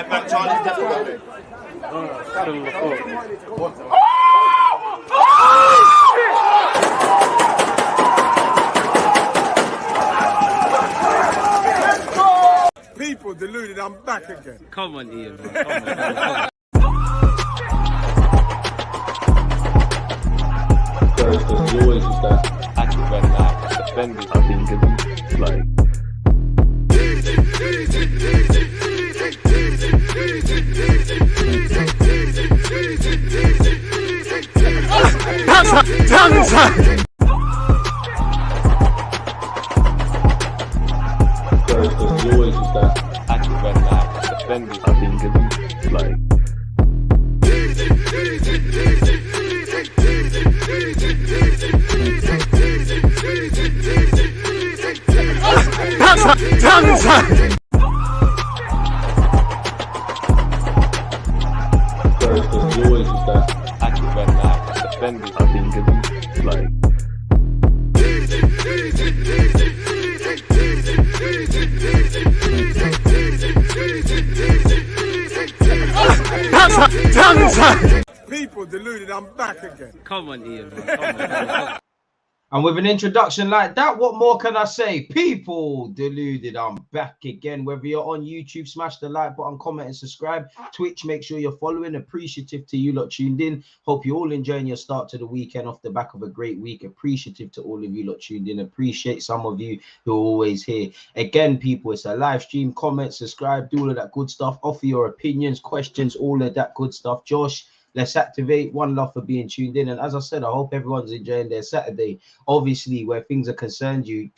Right back, Charlie. People deluded, I'm back again. Come on, Ian, bro. Come on. There's always just that active when defenders, I think, it's like. There's always just that active when defenders, I think, it's like. There's always just that active when defenders, I think, it's like. People deluded, I'm back again. Come on, Ian, bro. Come on. And with an introduction like that, what more can I say? People deluded, I'm back again. Whether you're on YouTube, smash the like button, comment and subscribe. Twitch, make sure you're following. Appreciative to you lot tuned in. Hope you're all enjoying your start to the weekend off the back of a great week. Appreciative to all of you lot tuned in. Appreciate some of you who are always here. Again, people, it's a live stream. Comment, subscribe, do all of that good stuff. Offer your opinions, questions, all of that good stuff. Josh, let's activate. One love for being tuned in. And as I said, I hope everyone's enjoying their Saturday. Obviously, where things are concerned, you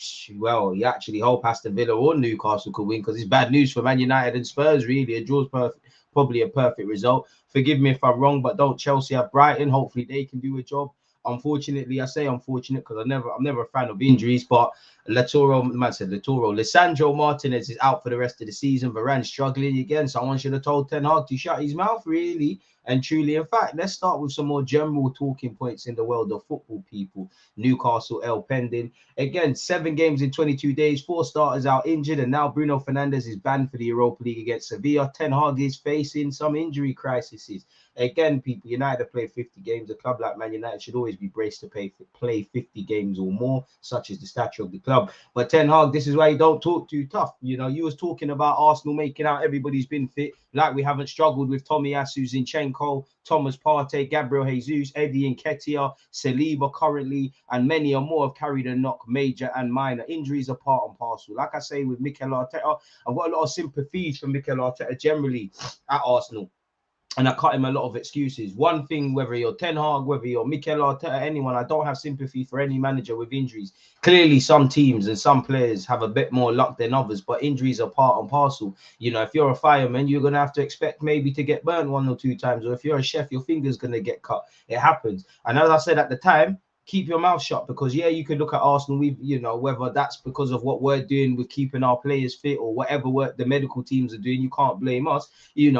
actually hope Aston Villa or Newcastle could win, because it's bad news for Man United and Spurs, really. A draw's probably a perfect result. Forgive me if I'm wrong, but don't Chelsea have Brighton? Hopefully they can do a job. Unfortunately, I say unfortunate because I'm never a fan of injuries, but Lisandro Martinez is out for the rest of the season. Varane's struggling again. Someone should have told Ten Hag to shut his mouth, really and truly. In fact, let's start with some more general talking points in the world of football, people. Newcastle L pending. Again, 7 games in 22 days, 4 starters out injured, and now Bruno Fernandes is banned for the Europa League against Sevilla. Ten Hag is facing some injury crises. Again, people, United play 50 games. A club like Man United should always be braced to play 50 games or more, such as the stature of the club. But Ten Hag, this is why you don't talk too tough. You know, you was talking about Arsenal making out everybody's been fit, like we haven't struggled with Tomiyasu, Zinchenko, Thomas Partey, Gabriel Jesus, Eddie Nketiah, Saliba currently, and many more have carried a knock, major and minor. Injuries are part and parcel. Like I say, with Mikel Arteta, I've got a lot of sympathy for Mikel Arteta generally at Arsenal. And I cut him a lot of excuses. One thing, whether you're Ten Hag, whether you're Mikel Arteta, anyone, I don't have sympathy for any manager with injuries. Clearly, some teams and some players have a bit more luck than others, but injuries are part and parcel. You know, if you're a fireman, you're going to have to expect maybe to get burnt 1 or 2 times. Or if you're a chef, your finger's going to get cut. It happens. And as I said at the time, keep your mouth shut, because you could look at Arsenal, whether that's because of what we're doing with keeping our players fit or whatever work the medical teams are doing, you can't blame us. You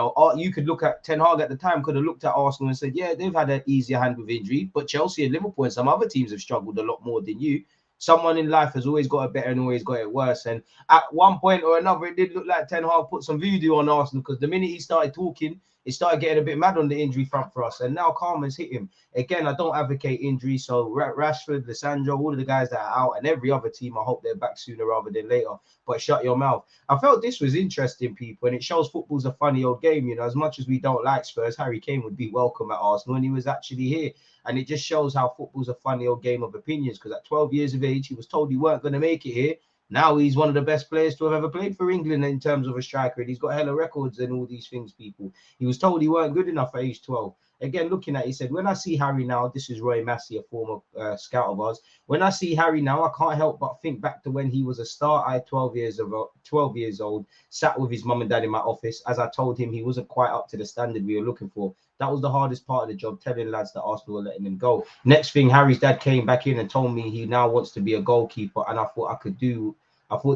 could look at Ten Hag at the time, could have looked at Arsenal and said, yeah, they've had an easier hand with injury, but Chelsea and Liverpool and some other teams have struggled a lot more than you. Someone in life has always got it better and always got it worse. And at one point or another, it did look like Ten Hag put some voodoo on Arsenal, because the minute he started talking, it started getting a bit mad on the injury front for us. And now karma's hit him. Again, I don't advocate injury. So Rashford, Lisandro, all of the guys that are out, and every other team, I hope they're back sooner rather than later. But shut your mouth. I felt this was interesting, people, and it shows football's a funny old game. You know, as much as we don't like Spurs, Harry Kane would be welcome at Arsenal, and he was actually here. And it just shows how football's a funny old game of opinions, because at 12 years of age, he was told he weren't going to make it here. Now he's one of the best players to have ever played for England in terms of a striker. And he's got hella records and all these things, people. He was told he weren't good enough at age 12. Again, looking at it, he said, when I see Harry now, this is Roy Massey, a former scout of ours. When I see Harry now, I can't help but think back to when he was a star. I had 12 years old, sat with his mum and dad in my office as I told him he wasn't quite up to the standard we were looking for. That was the hardest part of the job, telling lads that Arsenal were letting him go. Next thing, Harry's dad came back in and told me he now wants to be a goalkeeper, and I thought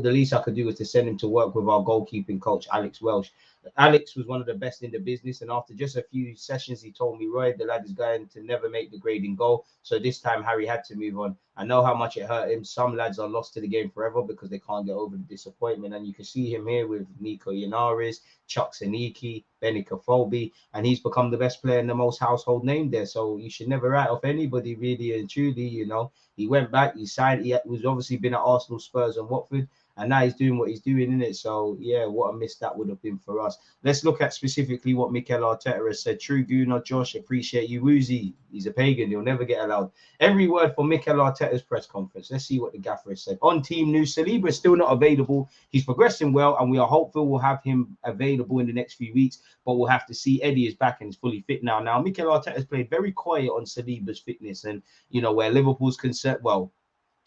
the least I could do was to send him to work with our goalkeeping coach, Alex Welsh. Alex was one of the best in the business, and after just a few sessions, he told me, Roy, the lad is going to never make the grading goal. So this time, Harry had to move on. I know how much it hurt him. Some lads are lost to the game forever because they can't get over the disappointment. And you can see him here with Nico Yanaris, Chuck Saniki, Benny Kafobi, and he's become the best player and the most household name there. So you should never write off anybody, really and truly. You know, he went back, he signed, he was obviously been at Arsenal, Spurs, and Watford. And now he's doing what he's doing in it. So yeah, what a miss that would have been for us. Let's look at specifically what Mikel Arteta has said. True Gooner, Josh, appreciate you. Woozy, he's a pagan. He'll never get allowed. Every word for Mikel Arteta's press conference. Let's see what the gaffer has said. On team news, Saliba is still not available. He's progressing well, and we are hopeful we'll have him available in the next few weeks. But we'll have to see. Eddie is back and is fully fit now. Now, Mikel Arteta has played very quiet on Saliba's fitness, and you know where Liverpool's concerned. Well,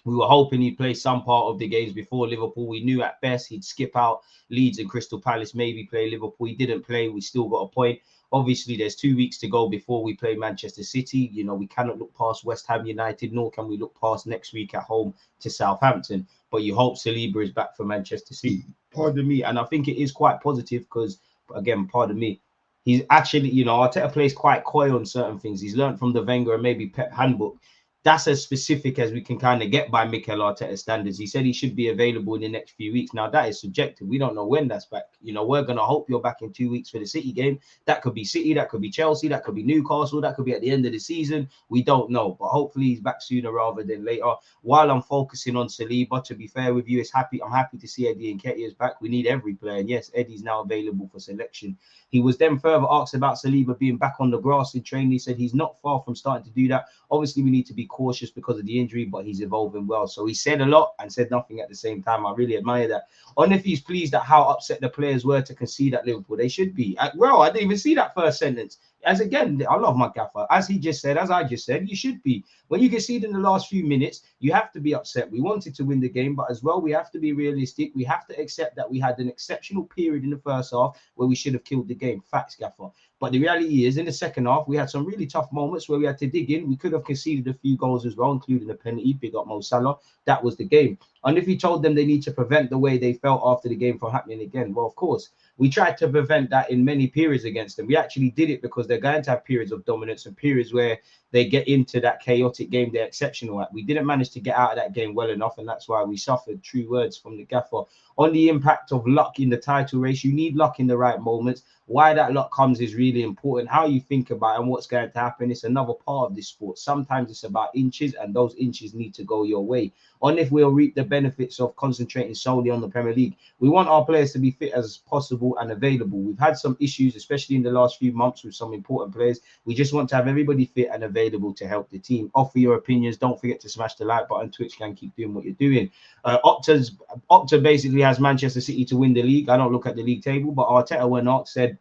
we were hoping he'd play some part of the games before Liverpool. We knew at best he'd skip out Leeds and Crystal Palace, maybe play Liverpool. He didn't play. We still got a point. Obviously, there's 2 weeks to go before we play Manchester City. You know, we cannot look past West Ham United, nor can we look past next week at home to Southampton. But you hope Saliba is back for Manchester City. Pardon me. And I think it is quite positive because, again, pardon me, he's actually, you know, Arteta plays quite coy on certain things. He's learned from the Wenger and maybe Pep handbook. That's as specific as we can kind of get by Mikel Arteta standards. He said he should be available in the next few weeks. Now, that is subjective. We don't know when that's back. You know, we're going to hope you're back in 2 weeks for the City game. That could be City, that could be Chelsea, that could be Newcastle, that could be at the end of the season. We don't know. But hopefully he's back sooner rather than later. While I'm focusing on Saliba, to be fair with you, I'm happy to see Eddie Nketiah's back. We need every player. And yes, Eddie's now available for selection. He was then further asked about Saliba being back on the grass in training. He said he's not far from starting to do that. Obviously, we need to be cautious because of the injury, but he's evolving well. So he said a lot and said nothing at the same time. I really admire that. On if he's pleased at how upset the players were to concede at Liverpool, they should be. Well, I didn't even see that first sentence. As again, I love my gaffer. As he just said, as I just said, you should be. When you concede in the last few minutes, you have to be upset. We wanted to win the game, but as well, we have to be realistic. We have to accept that we had an exceptional period in the first half where we should have killed the game. Facts, gaffer. But the reality is, in the second half, we had some really tough moments where we had to dig in. We could have conceded a few goals as well, including a penalty. Big up Mo Salah. That was the game. And if he told them they need to prevent the way they felt after the game from happening again, well, of course, we tried to prevent that in many periods against them. We actually did it because they're going to have periods of dominance and periods where they get into that chaotic game they're exceptional at. We didn't manage to get out of that game well enough, and that's why we suffered. True words from the gaffer. On the impact of luck in the title race, you need luck in the right moments. Why that luck comes is really important. How you think about it and what's going to happen, it's another part of this sport. Sometimes it's about inches, and those inches need to go your way. On if we'll reap the benefits of concentrating solely on the Premier League. We want our players to be fit as possible and available. We've had some issues, especially in the last few months with some important players. We just want to have everybody fit and available to help the team. Offer your opinions. Don't forget to smash the like button. Twitch can keep doing what you're doing. Opta basically has Manchester City to win the league. I don't look at the league table, but Arteta, when asked, said,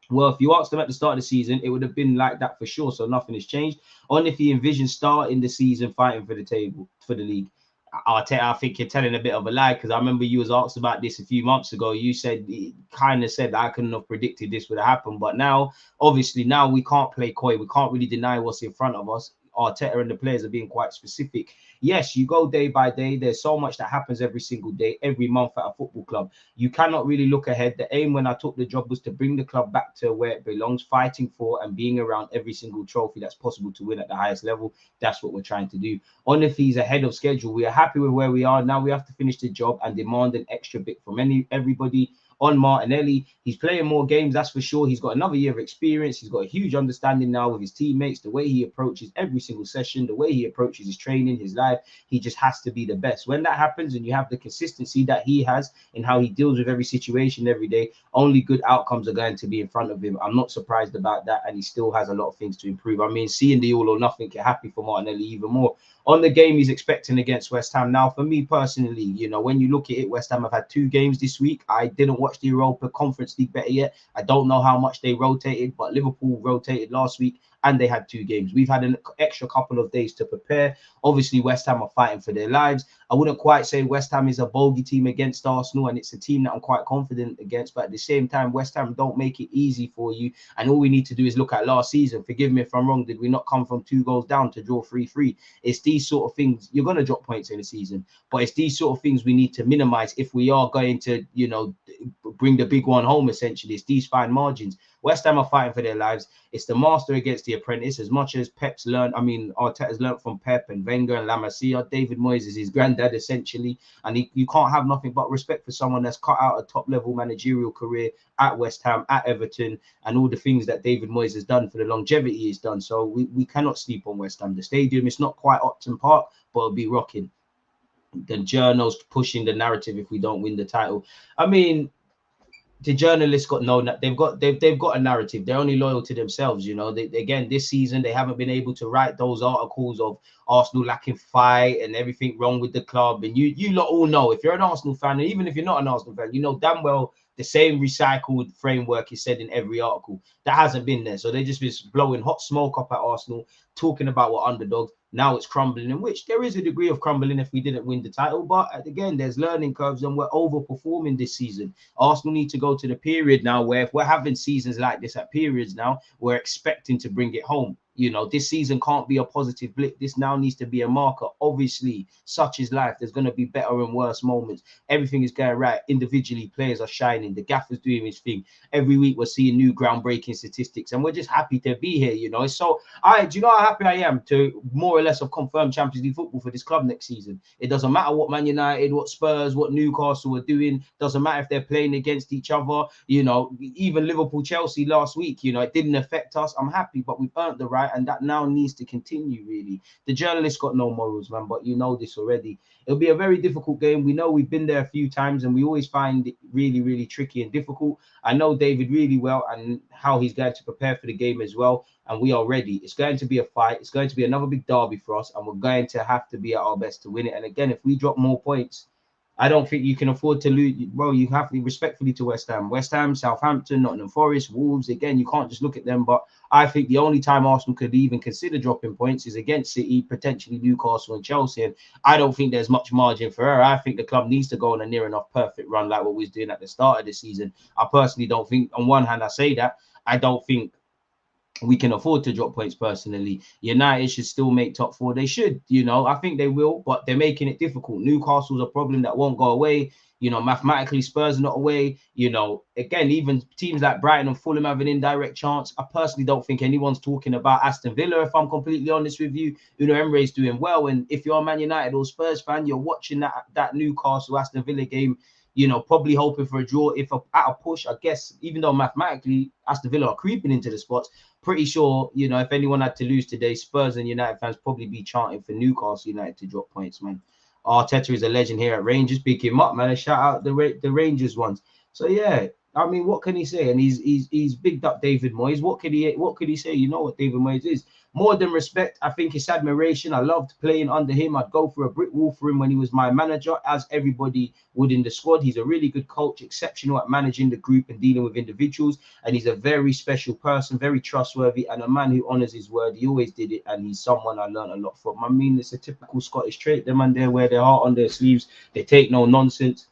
well, if you asked them at the start of the season, it would have been like that for sure. So nothing has changed. On if he envisions starting the season fighting for the table, for the league. Arteta, I think you're telling a bit of a lie, because I remember you was asked about this a few months ago. You said, kind of said, I couldn't have predicted this would have happened. But now, obviously, now we can't play coy. We can't really deny what's in front of us. Arteta and the players are being quite specific. Yes, you go day by day. There's so much that happens every single day, every month at a football club. You cannot really look ahead. The aim when I took the job was to bring the club back to where it belongs, fighting for and being around every single trophy that's possible to win at the highest level. That's what we're trying to do. On if he's ahead of schedule, we are happy with where we are. Now we have to finish the job and demand an extra bit from everybody. On Martinelli, he's playing more games, that's for sure. He's got another year of experience. He's got a huge understanding now with his teammates, the way he approaches every single session, the way he approaches his training, his life. He just has to be the best. When that happens and you have the consistency that he has in how he deals with every situation every day, only good outcomes are going to be in front of him. I'm not surprised about that, and he still has a lot of things to improve. I mean, seeing the all or nothing, get happy for Martinelli even more. On the game he's expecting against West Ham. Now, for me personally, you know, when you look at it, West Ham have had 2 games this week. I didn't watch the Europa Conference League better yet. I don't know how much they rotated, but Liverpool rotated last week and they had 2 games. We've had an extra couple of days to prepare. Obviously, West Ham are fighting for their lives. I wouldn't quite say West Ham is a bogey team against Arsenal, and it's a team that I'm quite confident against. But at the same time, West Ham don't make it easy for you. And all we need to do is look at last season. Forgive me if I'm wrong. Did we not come from 2 goals down to draw 3-3? It's these sort of things. You're going to drop points in the season, but it's these sort of things we need to minimize if we are going to, you know, bring the big one home. Essentially, it's these fine margins. West Ham are fighting for their lives. It's the master against the apprentice. As much as Pep's learned, I mean, Arteta's learned from Pep and Wenger and La Masia. David Moyes is his granddad, essentially. And you can't have nothing but respect for someone that's cut out a top-level managerial career at West Ham, at Everton, and all the things that David Moyes has done for the longevity he's done. So we cannot sleep on West Ham. The stadium, it's not quite Upton Park, but it'll be rocking. The journals pushing the narrative if we don't win the title. I mean, the journalists got they've got a narrative. They're only loyal to themselves, you know. Again, this season they haven't been able to write those articles of Arsenal lacking fight and everything wrong with the club. And you lot all know, if you're an Arsenal fan, and even if you're not an Arsenal fan, you know damn well the same recycled framework is said in every article. That hasn't been there. So they just been blowing hot smoke up at Arsenal, talking about what underdogs. Now it's crumbling, in which there is a degree of crumbling if we didn't win the title. But again, there's learning curves and we're overperforming this season. Arsenal need to go to the period now where if we're having seasons like this at periods now, we're expecting to bring it home. You know, this season can't be a positive blip. This now needs to be a marker. Obviously, such is life. There's going to be better and worse moments. Everything is going right. Individually, players are shining. The gaffer's doing his thing. Every week, we're seeing new groundbreaking statistics, and we're just happy to be here, you know. So, do you know how happy I am to more or less have confirmed Champions League football for this club next season? It doesn't matter what Man United, what Spurs, what Newcastle are doing. Doesn't matter if they're playing against each other. You know, even Liverpool, Chelsea last week, you know, it didn't affect us. I'm happy, but we've earned the right. And that now needs to continue, really. The journalists got no morals, man, but you know this already. It'll be a very difficult game. We know we've been there a few times and we always find it really, really tricky and difficult. I know David really well and how he's going to prepare for the game as well. And we are ready. It's going to be a fight. It's going to be another big derby for us. And we're going to have to be at our best to win it. And again, if we drop more points, I don't think you can afford to lose. Well, you have to be respectfully to West Ham, Southampton, Nottingham Forest, Wolves. Again, you can't just look at them. But I think the only time Arsenal could even consider dropping points is against City, potentially Newcastle and Chelsea. And I don't think there's much margin for error. I think the club needs to go on a near enough perfect run like what we was doing at the start of the season. I personally don't think, on one hand, I say that, I don't think we can afford to drop points personally. United should still make top 4. They should, you know, I think they will, but they're making it difficult. Newcastle's a problem that won't go away. You know, mathematically, Spurs are not away. You know, again, even teams like Brighton and Fulham have an indirect chance. I personally don't think anyone's talking about Aston Villa, if I'm completely honest with you. You know, Emre's doing well. And if you're a Man United or Spurs fan, you're watching that Newcastle Aston Villa game, you know, probably hoping for a draw. If at a push, I guess, even though mathematically Aston Villa are creeping into the spots, pretty sure, you know, if anyone had to lose today, Spurs and United fans probably be chanting for Newcastle United to drop points, man. Arteta is a legend here at Rangers. Pick him up, man, and shout out the Rangers ones. So yeah, I mean, what can he say? And he's bigged up David Moyes. What could he say? You know what David Moyes is. More than respect, I think it's admiration. I loved playing under him. I'd go for a brick wall for him when he was my manager, as everybody would in the squad. He's a really good coach, exceptional at managing the group and dealing with individuals. And he's a very special person, very trustworthy, and a man who honors his word. He always did it, and he's someone I learned a lot from. I mean, it's a typical Scottish trait. Them and they wear their heart on their sleeves. They take no nonsense.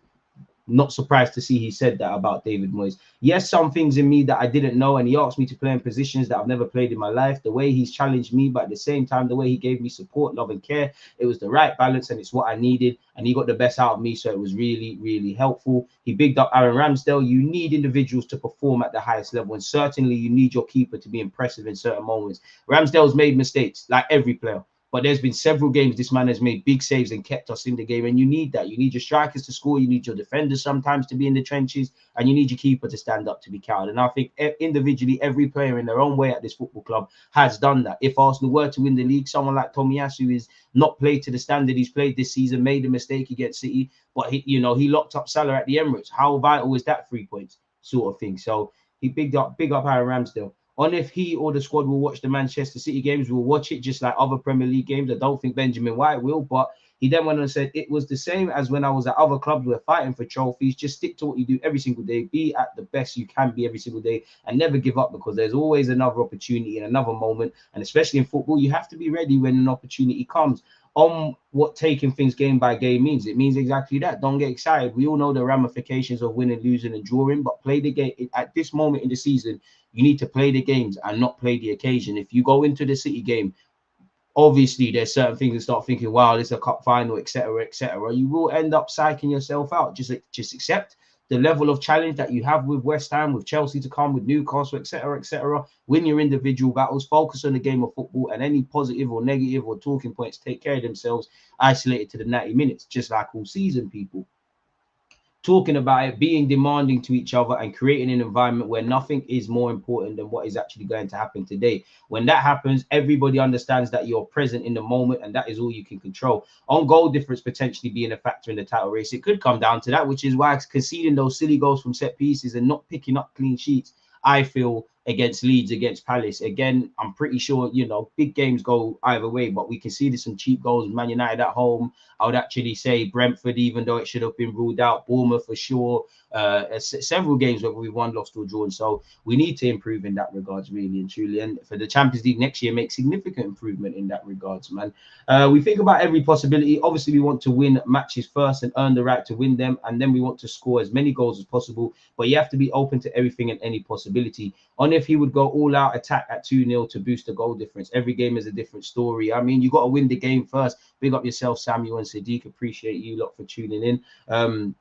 Not surprised to see he said that about David Moyes. Yes, some things in me that I didn't know, and he asked me to play in positions that I've never played in my life. The way he's challenged me, but at the same time, the way he gave me support, love, and care, it was the right balance, and it's what I needed. And he got the best out of me, so it was really, really helpful. He bigged up Aaron Ramsdale. You need individuals to perform at the highest level, and certainly you need your keeper to be impressive in certain moments. Ramsdale's made mistakes, like every player. But there's been several games this man has made big saves and kept us in the game. And you need that. You need your strikers to score. You need your defenders sometimes to be in the trenches. And you need your keeper to stand up to be counted. And I think individually, every player in their own way at this football club has done that. If Arsenal were to win the league, someone like Tomiyasu is not played to the standard he's played this season, made a mistake against City. But, he locked up Salah at the Emirates. How vital is that 3 points sort of thing? So he big up Aaron Ramsdale. On if he or the squad will watch the Manchester City games, we'll watch it just like other Premier League games. I don't think Benjamin White will, but He then went on and said, it was the same as when I was at other clubs. We're fighting for trophies. Just stick to what you do every single day. Be at the best you can be every single day and never give up, because there's always another opportunity and another moment. And especially in football, you have to be ready when an opportunity comes. On what taking things game by game means, it means exactly that. Don't get excited. We all know the ramifications of winning, losing, and drawing, but play the game. At this moment in the season, you need to play the games and not play the occasion. If you go into the City game, obviously there's certain things and start thinking, wow, this is a cup final, etc., etc. You will end up psyching yourself out. Just accept the level of challenge that you have with West Ham, with Chelsea to come, with Newcastle, etc., etc. Win your individual battles, focus on the game of football, and any positive or negative or talking points take care of themselves, isolated to the 90 minutes, just like all season, people. Talking about it, being demanding to each other, and creating an environment where nothing is more important than what is actually going to happen today. When that happens, everybody understands that you're present in the moment, and that is all you can control. On goal difference potentially being a factor in the title race, it could come down to that, which is why conceding those silly goals from set pieces and not picking up clean sheets, I feel, against Leeds, against Palace. Again, I'm pretty sure, you know, big games go either way, but we can see there's some cheap goals. Man United at home, I would actually say Brentford, even though it should have been ruled out, Bournemouth for sure. Several games where we won, lost, or drawn. So we need to improve in that regards, really and truly. And for the Champions League next year, make significant improvement in that regards, man. We think about every possibility. Obviously, we want to win matches first and earn the right to win them, and then we want to score as many goals as possible. But you have to be open to everything and any possibility. On if he would go all out attack at 2-0 to boost the goal difference. Every game is a different story. I mean, you got to win the game first. Big up yourself, Samuel and Sadiq. Appreciate you lot for tuning in.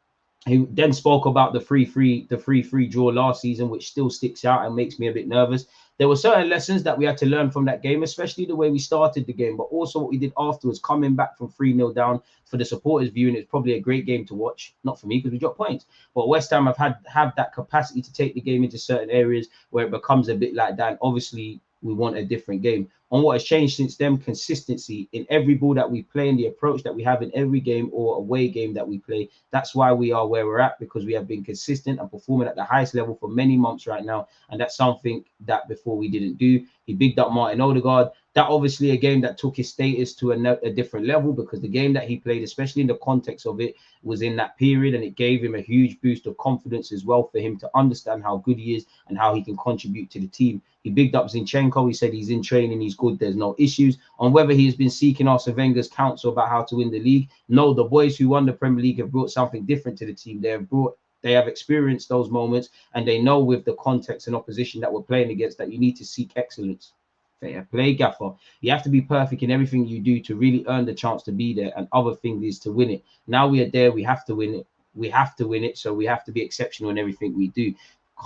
He then spoke about the 3-3 draw last season, which still sticks out and makes me a bit nervous. There were certain lessons that we had to learn from that game, especially the way we started the game, but also what we did afterwards, coming back from 3-0 down. For the supporters viewing, it's probably a great game to watch. Not for me, because we dropped points. But West Ham have that capacity to take the game into certain areas where it becomes a bit like that. And obviously, we want a different game. On what has changed since then, consistency in every ball that we play and the approach that we have in every game or away game that we play. That's why we are where we're at, because we have been consistent and performing at the highest level for many months right now. And that's something that before we didn't do. He bigged up Martin Odegaard. That obviously a game that took his status to a different level, because the game that he played, especially in the context of it, was in that period, and it gave him a huge boost of confidence as well for him to understand how good he is and how he can contribute to the team. He bigged up Zinchenko. He said he's in training, he's good, there's no issues. On whether he has been seeking Arsene Wenger's counsel about how to win the league, no, the boys who won the Premier League have brought something different to the team. They have experienced those moments, and they know with the context and opposition that we're playing against that you need to seek excellence. Fair play, Gaffer. You have to be perfect in everything you do to really earn the chance to be there, and other thing is to win it. Now we are there, we have to win it. We have to win it, so we have to be exceptional in everything we do.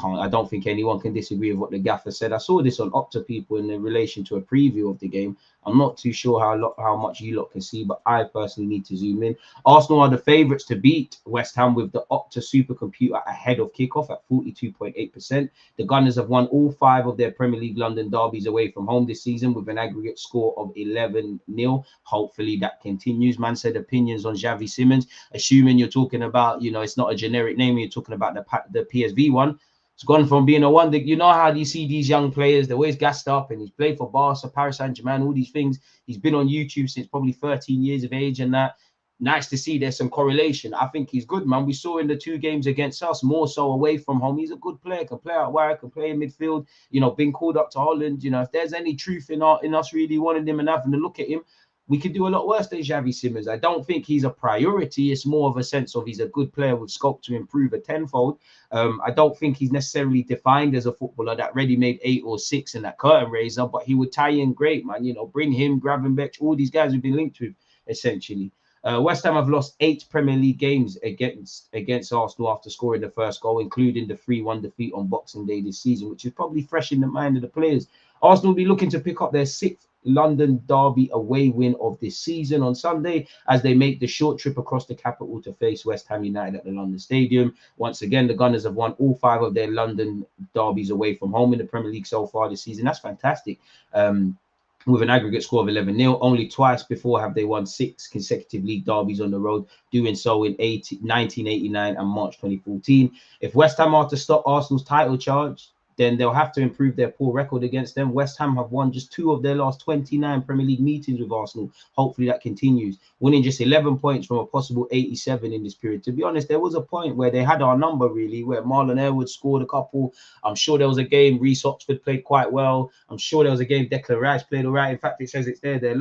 I don't think anyone can disagree with what the gaffer said. I saw this on Opta, people, in relation to a preview of the game. I'm not too sure how much you lot can see, but I personally need to zoom in. Arsenal are the favourites to beat West Ham with the Opta supercomputer ahead of kickoff at 42.8%. The Gunners have won all 5 of their Premier League London derbies away from home this season with an aggregate score of 11-0. Hopefully that continues. Man said opinions on Xavi Simons, assuming you're talking about, you know, it's not a generic name, you're talking about the PSV one. It's gone from being a wonder. You know how you see these young players, they're always gassed up, and he's played for Barca, Paris Saint-Germain, all these things. He's been on YouTube since probably 13 years of age, and that. Nice to see there's some correlation. I think he's good, man. We saw in the 2 games against us, more so away from home. He's a good player, can play out wide, can play in midfield, you know, been called up to Holland. You know, if there's any truth in us really wanting him and having to look at him, we could do a lot worse than Xavi Simons. I don't think he's a priority. It's more of a sense of he's a good player with scope to improve a tenfold. I don't think he's necessarily defined as a footballer that ready-made 8 or 6 in that curtain raiser, but he would tie in great, man. You know, bring him, Gravenberch, all these guys have been linked with, essentially. West Ham have lost 8 Premier League games against Arsenal after scoring the first goal, including the 3-1 defeat on Boxing Day this season, which is probably fresh in the mind of the players. Arsenal will be looking to pick up their 6th London derby away win of this season on Sunday as they make the short trip across the capital to face West Ham United at the London Stadium. Once again, the Gunners have won all 5 of their London derbies away from home in the Premier League so far this season. That's fantastic. With an aggregate score of 11-0. Only twice before have they won 6 consecutive league derbies on the road, doing so in 1989 and March 2014. If West Ham are to stop Arsenal's title charge, then they'll have to improve their poor record against them. West Ham have won just 2 of their last 29 Premier League meetings with Arsenal. Hopefully that continues. Winning just 11 points from a possible 87 in this period. To be honest, there was a point where they had our number, really, where Marlon Airwood scored a couple. I'm sure there was a game Reece Oxford played quite well. I'm sure there was a game Declan Rice played all right. In fact, it says it's there. Their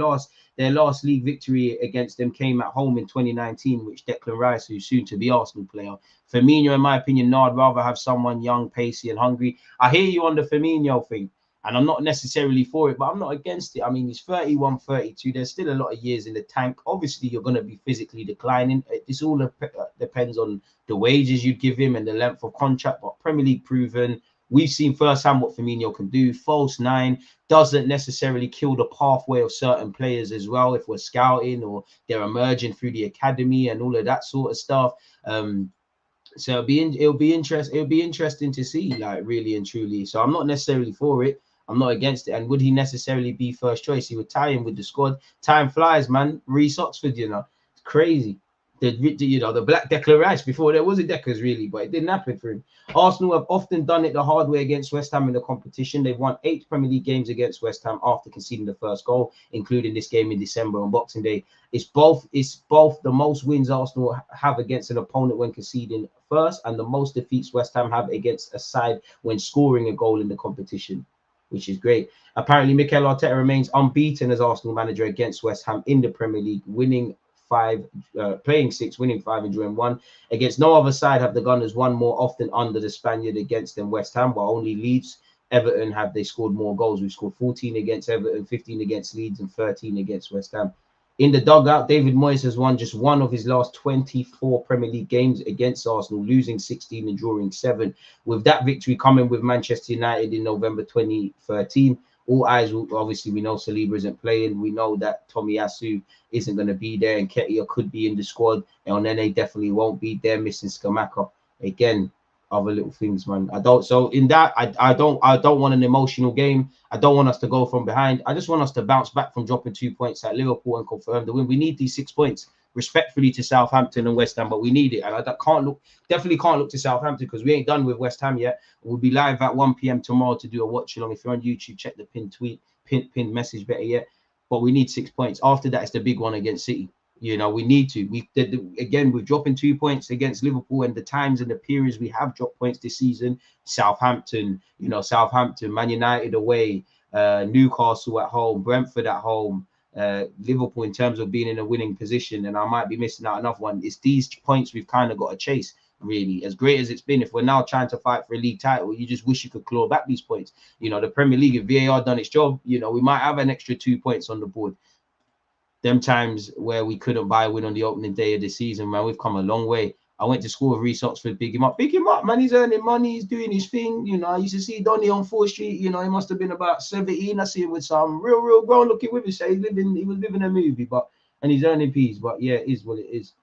last league victory against them came at home in 2019, which Declan Rice, who's soon to be Arsenal player. Firmino, in my opinion, no, I'd rather have someone young, pacey, and hungry. I hear you on the Firmino thing, and I'm not necessarily for it, but I'm not against it. I mean, he's 31, 32. There's still a lot of years in the tank. Obviously, you're going to be physically declining. This all depends on the wages you'd give him and the length of contract, but Premier League proven. We've seen firsthand what Firmino can do. False 9 doesn't necessarily kill the pathway of certain players as well if we're scouting or they're emerging through the academy and all of that sort of stuff. So it'll be interesting to see, like, really and truly. So I'm not necessarily for it. I'm not against it. And would he necessarily be first choice? He would tie him with the squad. Time flies, man. Reece Oxford, you know, it's crazy. The black Declan Rice before there was a Deckers, really, but it didn't happen for him. Arsenal have often done it the hard way against West Ham in the competition. They've won 8 Premier League games against West Ham after conceding the first goal, including this game in December on Boxing Day. It's both the most wins Arsenal have against an opponent when conceding first, and the most defeats West Ham have against a side when scoring a goal in the competition, which is great. Apparently, Mikel Arteta remains unbeaten as Arsenal manager against West Ham in the Premier League, playing 6, winning 5, and drawing 1. Against no other side have the Gunners won more often under the Spaniard against them West Ham, while only Leeds, Everton have they scored more goals. We've scored 14 against Everton, 15 against Leeds, and 13 against West Ham. In the dugout, David Moyes has won just 1 of his last 24 Premier League games against Arsenal, losing 16 and drawing 7. With that victory coming with Manchester United in November 2013, all eyes will, obviously, we know Saliba isn't playing. We know that Tomiyasu isn't going to be there, and Ketia could be in the squad. And then they definitely won't be there, missing Skamaka. Again, other little things, man. I don't want an emotional game. I don't want us to go from behind. I just want us to bounce back from dropping 2 points at Liverpool and confirm the win. We need these 6 points, respectfully, to Southampton and West Ham, but we need it. And I definitely can't look to Southampton because we ain't done with West Ham yet. We'll be live at 1 p.m. tomorrow to do a watch along. If you're on YouTube, check the pinned message, better yet. But we need 6 points. After that, it's the big one against City. You know, we need to. We're dropping 2 points against Liverpool, and the times and the periods we have dropped points this season. Southampton, Man United away, Newcastle at home, Brentford at home, Liverpool in terms of being in a winning position, and I might be missing out another one. It's these points we've kind of got to chase, really. As great as it's been, if we're now trying to fight for a league title, you just wish you could claw back these points. You know, the Premier League, if VAR done its job, we might have an extra 2 points on the board. Them times where we couldn't buy a win on the opening day of the season, man, we've come a long way. I went to school with Reece Oxford, big him up, man. He's earning money, he's doing his thing. I used to see Donny on 4th Street. He must have been about 17. I see him with some real grown looking women. Say he was living a movie, and he's earning peas. But yeah, it is what it is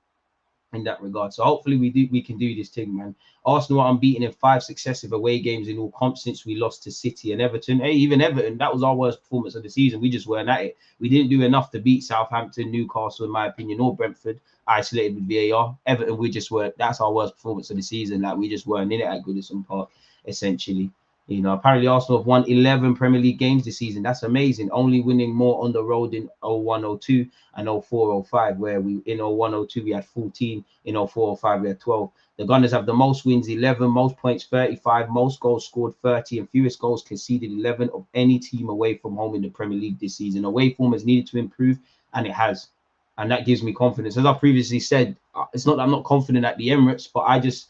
in that regard. So hopefully we can do this thing, man. Arsenal are unbeaten in 5 successive away games in all comps since we lost to City and Everton. Hey, even Everton, that was our worst performance of the season. We just weren't at it. We didn't do enough to beat Southampton, Newcastle, in my opinion, or Brentford, isolated with VAR. Everton, we just weren't. That's our worst performance of the season. Like, we just weren't in it at Goodison Park, essentially. Apparently Arsenal have won 11 Premier League games this season. That's amazing. Only winning more on the road in 01-02 and 04-05, where in 01-02 we had 14, in 04-05 we had 12. The Gunners have the most wins, 11, most points, 35, most goals scored, 30, and fewest goals conceded, 11 of any team away from home in the Premier League this season. Away form has needed to improve, and it has. And that gives me confidence. As I previously said, it's not that I'm not confident at the Emirates, but I just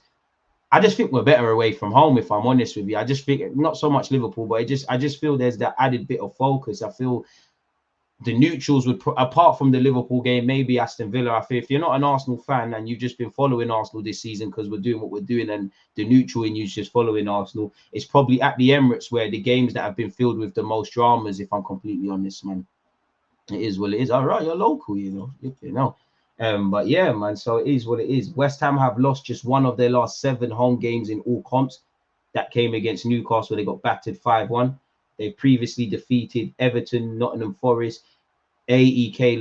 think we're better away from home, if I'm honest with you. I just think, not so much Liverpool, but I just feel there's that added bit of focus. I feel the neutrals would, apart from the Liverpool game, maybe Aston Villa. I feel if you're not an Arsenal fan and you've just been following Arsenal this season because we're doing what we're doing, and the neutral in you's just following Arsenal, it's probably at the Emirates where the games that have been filled with the most dramas, if I'm completely honest, man. It is what it is. All right, you're local, but yeah, man, so it is what it is. West Ham have lost just 1 of their last 7 home games in all comps. That came against Newcastle. They got battered 5-1. They previously defeated Everton, Nottingham Forest, AEK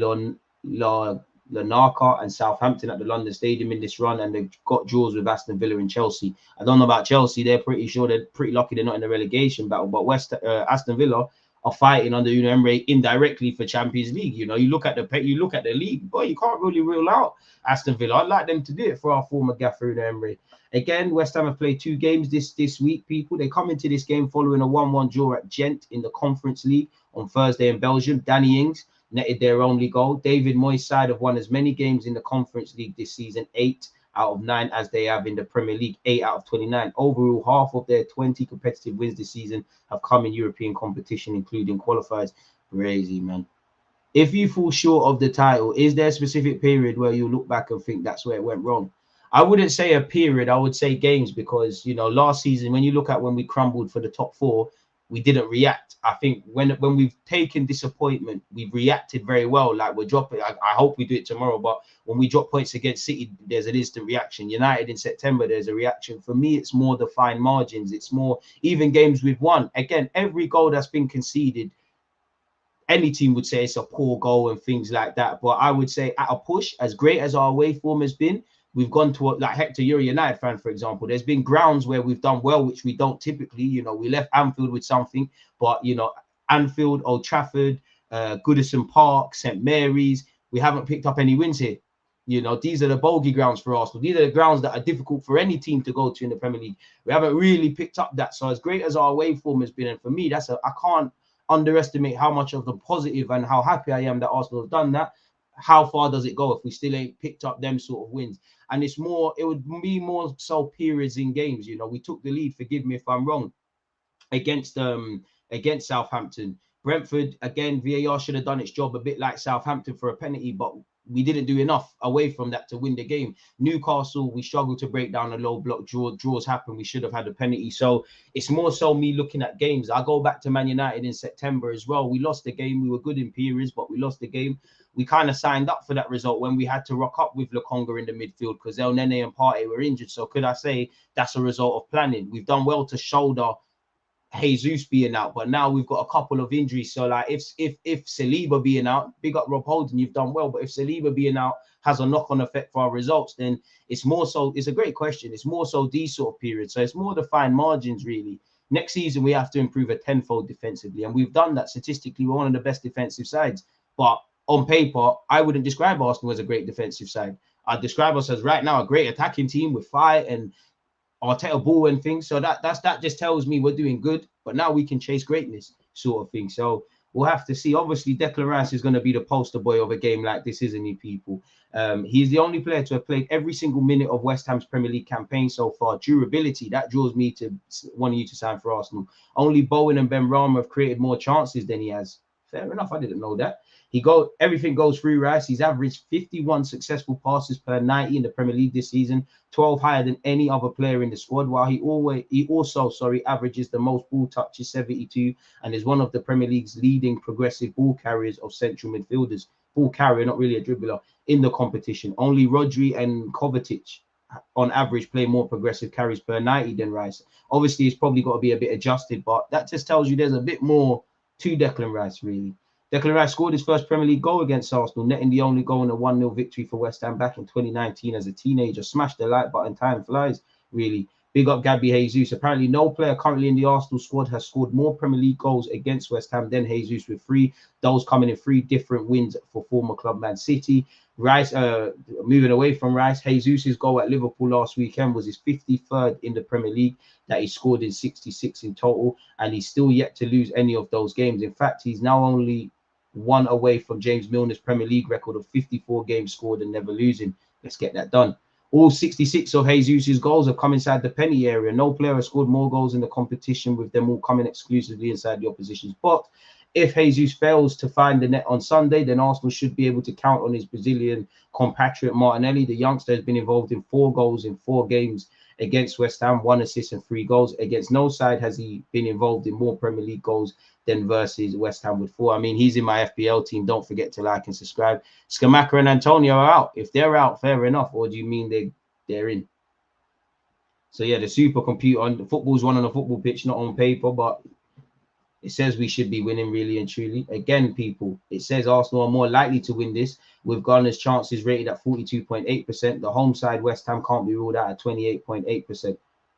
Lanarka and Southampton at the London Stadium in this run, and they've got draws with Aston Villa and Chelsea. I don't know about Chelsea; they're pretty sure they're pretty lucky they're not in the relegation battle. But Aston Villa are fighting under Unai Emery indirectly for Champions League. You know, you look at the league, boy, you can't really rule out Aston Villa. I'd like them to do it for our former gaffer Unai Emery. Again, West Ham have played 2 games this week, people. They come into this game following a 1-1 draw at Gent in the Conference League on Thursday in Belgium. Danny Ings netted their only goal. David Moyes' side have won as many games in the Conference League this season, 8 out of 9, as they have in the Premier League, 8 out of 29. Overall, half of their 20 competitive wins this season have come in European competition, including qualifiers. Crazy, man. If you fall short of the title, is there a specific period where you look back and think that's where it went wrong? I wouldn't say a period. I would say games, because, you know, last season, when you look at when we crumbled for the top 4, we didn't react. I think when we've taken disappointment, we've reacted very well. Like, we're dropping. I hope we do it tomorrow. But when we drop points against City, there's an instant reaction. United in September, there's a reaction. For me, it's more the fine margins. It's more even games we've won. Again, every goal that's been conceded, any team would say it's a poor goal and things like that. But I would say at a push, as great as our away form has been, we've gone to like Hector, you're a United fan, for example. There's been grounds where we've done well, which we don't typically. You know, we left Anfield with something, but, you know, Anfield, Old Trafford, Goodison Park, St Mary's, we haven't picked up any wins here. You know, these are the bogey grounds for Arsenal. These are the grounds that are difficult for any team to go to in the Premier League. We haven't really picked up that. So as great as our away form has been, and for me, I can't underestimate how much of the positive and how happy I am that Arsenal have done that. How far does it go if we still ain't picked up them sort of wins? And it would be more so periods in games. You know, we took the lead, forgive me if I'm wrong, against Southampton. Brentford, again, VAR should have done its job, a bit like Southampton, for a penalty, but we didn't do enough away from that to win the game. Newcastle, we struggled to break down a low block. Draws happen. We should have had a penalty. So it's more so me looking at games. I go back to Man United in September as well. We lost the game. We were good in periods, but we lost the game. We kind of signed up for that result when we had to rock up with Lokonga in the midfield because El Nene and Partey were injured. So could I say that's a result of planning? We've done well to shoulder Jesus being out, but now we've got a couple of injuries. So like if Saliba being out, big up Rob Holding, you've done well. But if Saliba being out has a knock-on effect for our results, then it's more so, it's a great question. It's more so these sort of periods. So it's more the fine margins, really. Next season, we have to improve a tenfold defensively. And we've done that statistically. We're one of the best defensive sides. But on paper, I wouldn't describe Arsenal as a great defensive side. I'd describe us as right now a great attacking team with fight and Arteta ball and things. So that just tells me we're doing good, but now we can chase greatness sort of thing. So we'll have to see. Obviously, Declan Rice is going to be the poster boy of a game like this, isn't he, people? He's the only player to have played every single minute of West Ham's Premier League campaign so far. Durability, that draws me to wanting you to sign for Arsenal. Only Bowen and Ben Rama have created more chances than he has. Fair enough, I didn't know that. Everything goes through Rice. He's averaged 51 successful passes per 90 in the Premier League this season, 12 higher than any other player in the squad. While he also averages the most ball touches, 72, and is one of the Premier League's leading progressive ball carriers of central midfielders. Ball carrier, not really a dribbler, in the competition. Only Rodri and Kovacic, on average, play more progressive carries per 90 than Rice. Obviously, it's probably got to be a bit adjusted, but that just tells you there's a bit more to Declan Rice, really. Declan Rice scored his first Premier League goal against Arsenal, netting the only goal in a 1-0 victory for West Ham back in 2019 as a teenager. Smashed the like button, time flies, really. Big up Gabby Jesus. Apparently, no player currently in the Arsenal squad has scored more Premier League goals against West Ham than Jesus, with 3. Those coming in 3 different wins for former club Man City. Rice, moving away from Rice, Jesus' goal at Liverpool last weekend was his 53rd in the Premier League that he scored in 66 in total, and he's still yet to lose any of those games. In fact, he's now only 1 away from James Milner's Premier League record of 54 games scored and never losing. Let's get that done. All 66 of Jesus' goals have come inside the penalty area. No player has scored more goals in the competition, with them all coming exclusively inside the opposition's box. If Jesus fails to find the net on Sunday, then Arsenal should be able to count on his Brazilian compatriot Martinelli. The youngster has been involved in 4 goals in 4 games against West Ham, 1 assist and 3 goals. Against no side has he been involved in more Premier League goals than versus West Ham with 4. I mean, he's in my FPL team. Don't forget to like and subscribe. Skamaka and Antonio are out. If they're out, fair enough. Or do you mean they're in? So yeah, the supercomputer on football's one on a football pitch, not on paper, but It says we should be winning really and truly. Again, people, it says Arsenal are more likely to win this with Gunner's chances rated at 42.8%. The home side, West Ham, can't be ruled out at 28.8%.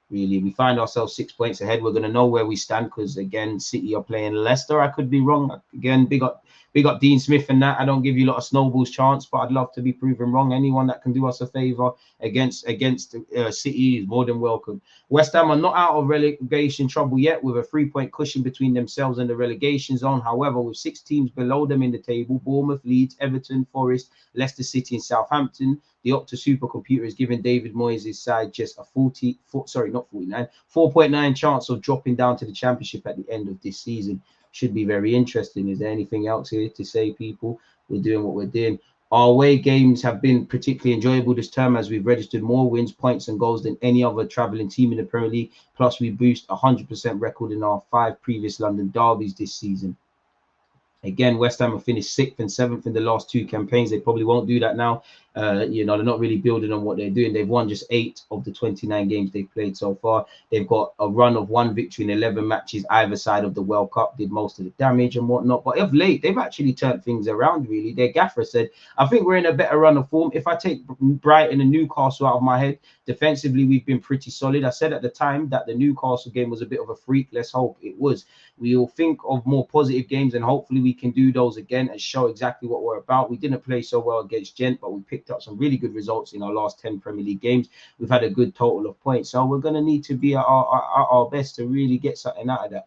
Really, we find ourselves 6 points ahead. We're going to know where we stand because, again, City are playing Leicester. I could be wrong. Again, big up Dean Smith and that. I don't give you a lot of snowballs chance, but I'd love to be proven wrong. Anyone that can do us a favour against City is more than welcome. West Ham are not out of relegation trouble yet with a 3-point cushion between themselves and the relegation zone. However, with 6 teams below them in the table, Bournemouth, Leeds, Everton, Forest, Leicester City and Southampton, the Opta supercomputer is giving David Moyes' side just a 4.9 chance of dropping down to the Championship at the end of this season. Should be very interesting. Is there anything else here to say, people? We're doing what we're doing. Our away games have been particularly enjoyable this term as we've registered more wins, points and goals than any other travelling team in the Premier League. Plus, we boost 100% record in our 5 previous London derbies this season. Again, West Ham have finished 6th and 7th in the last 2 campaigns. They probably won't do that now. They're not really building on what they're doing. They've won just 8 of the 29 games they've played so far. They've got a run of 1 victory in 11 matches either side of the World Cup, did most of the damage and whatnot. But of late, they've actually turned things around, really. Their gaffer said, I think we're in a better run of form. If I take Brighton and Newcastle out of my head, defensively, we've been pretty solid. I said at the time that the Newcastle game was a bit of a freak. Let's hope it was. We will think of more positive games and hopefully we can do those again and show exactly what we're about. We didn't play so well against Gent, but we picked up some really good results in our last 10 Premier League games. We've had a good total of points. So we're going to need to be at our best to really get something out of that,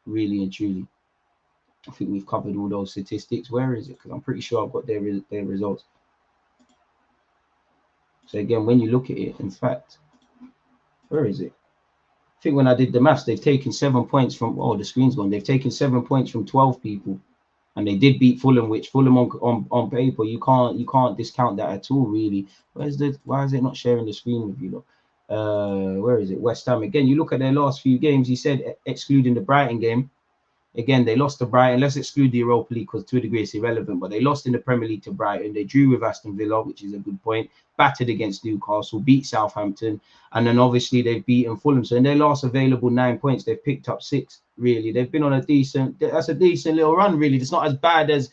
really and truly. I think we've covered all those statistics. Where is it? Because I'm pretty sure I've got their results. So again, when you look at it, in fact, where is it? I think when I did the maths, they've taken 7 points from, oh, the screen's gone. They've taken 7 points from 12 people. And they did beat Fulham, which Fulham on paper, you can't discount that at all, really. Why is it not sharing the screen with you? Look? Where is it? West Ham. Again, you look at their last few games, he said, excluding the Brighton game. Again, they lost to Brighton. Let's exclude the Europa League because to a degree it's irrelevant. But they lost in the Premier League to Brighton. They drew with Aston Villa, which is a good point. Battered against Newcastle, beat Southampton. And then obviously they've beaten Fulham. So in their last available 9 points, they've picked up 6, really. They've been on a decent little run, really. It's not as bad as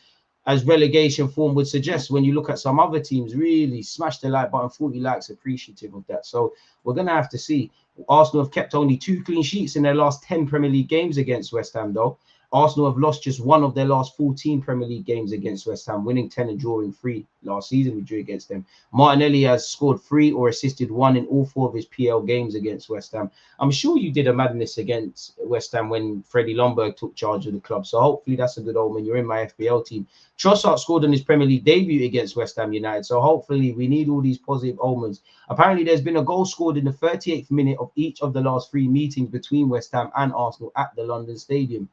relegation form would suggest when you look at some other teams. Really smash the like button. 40 likes, appreciative of that. So we're going to have to see. Arsenal have kept only 2 clean sheets in their last 10 Premier League games against West Ham, though. Arsenal have lost just 1 of their last 14 Premier League games against West Ham, winning 10 and drawing 3. Last season, we drew against them. Martinelli has scored 3 or assisted 1 in all 4 of his PL games against West Ham. I'm sure you did a madness against West Ham when Freddie Ljungberg took charge of the club. So hopefully that's a good omen. You're in my FPL team. Trossard scored on his Premier League debut against West Ham United. So hopefully we need all these positive omens. Apparently there's been a goal scored in the 38th minute of each of the last 3 meetings between West Ham and Arsenal at the London Stadium.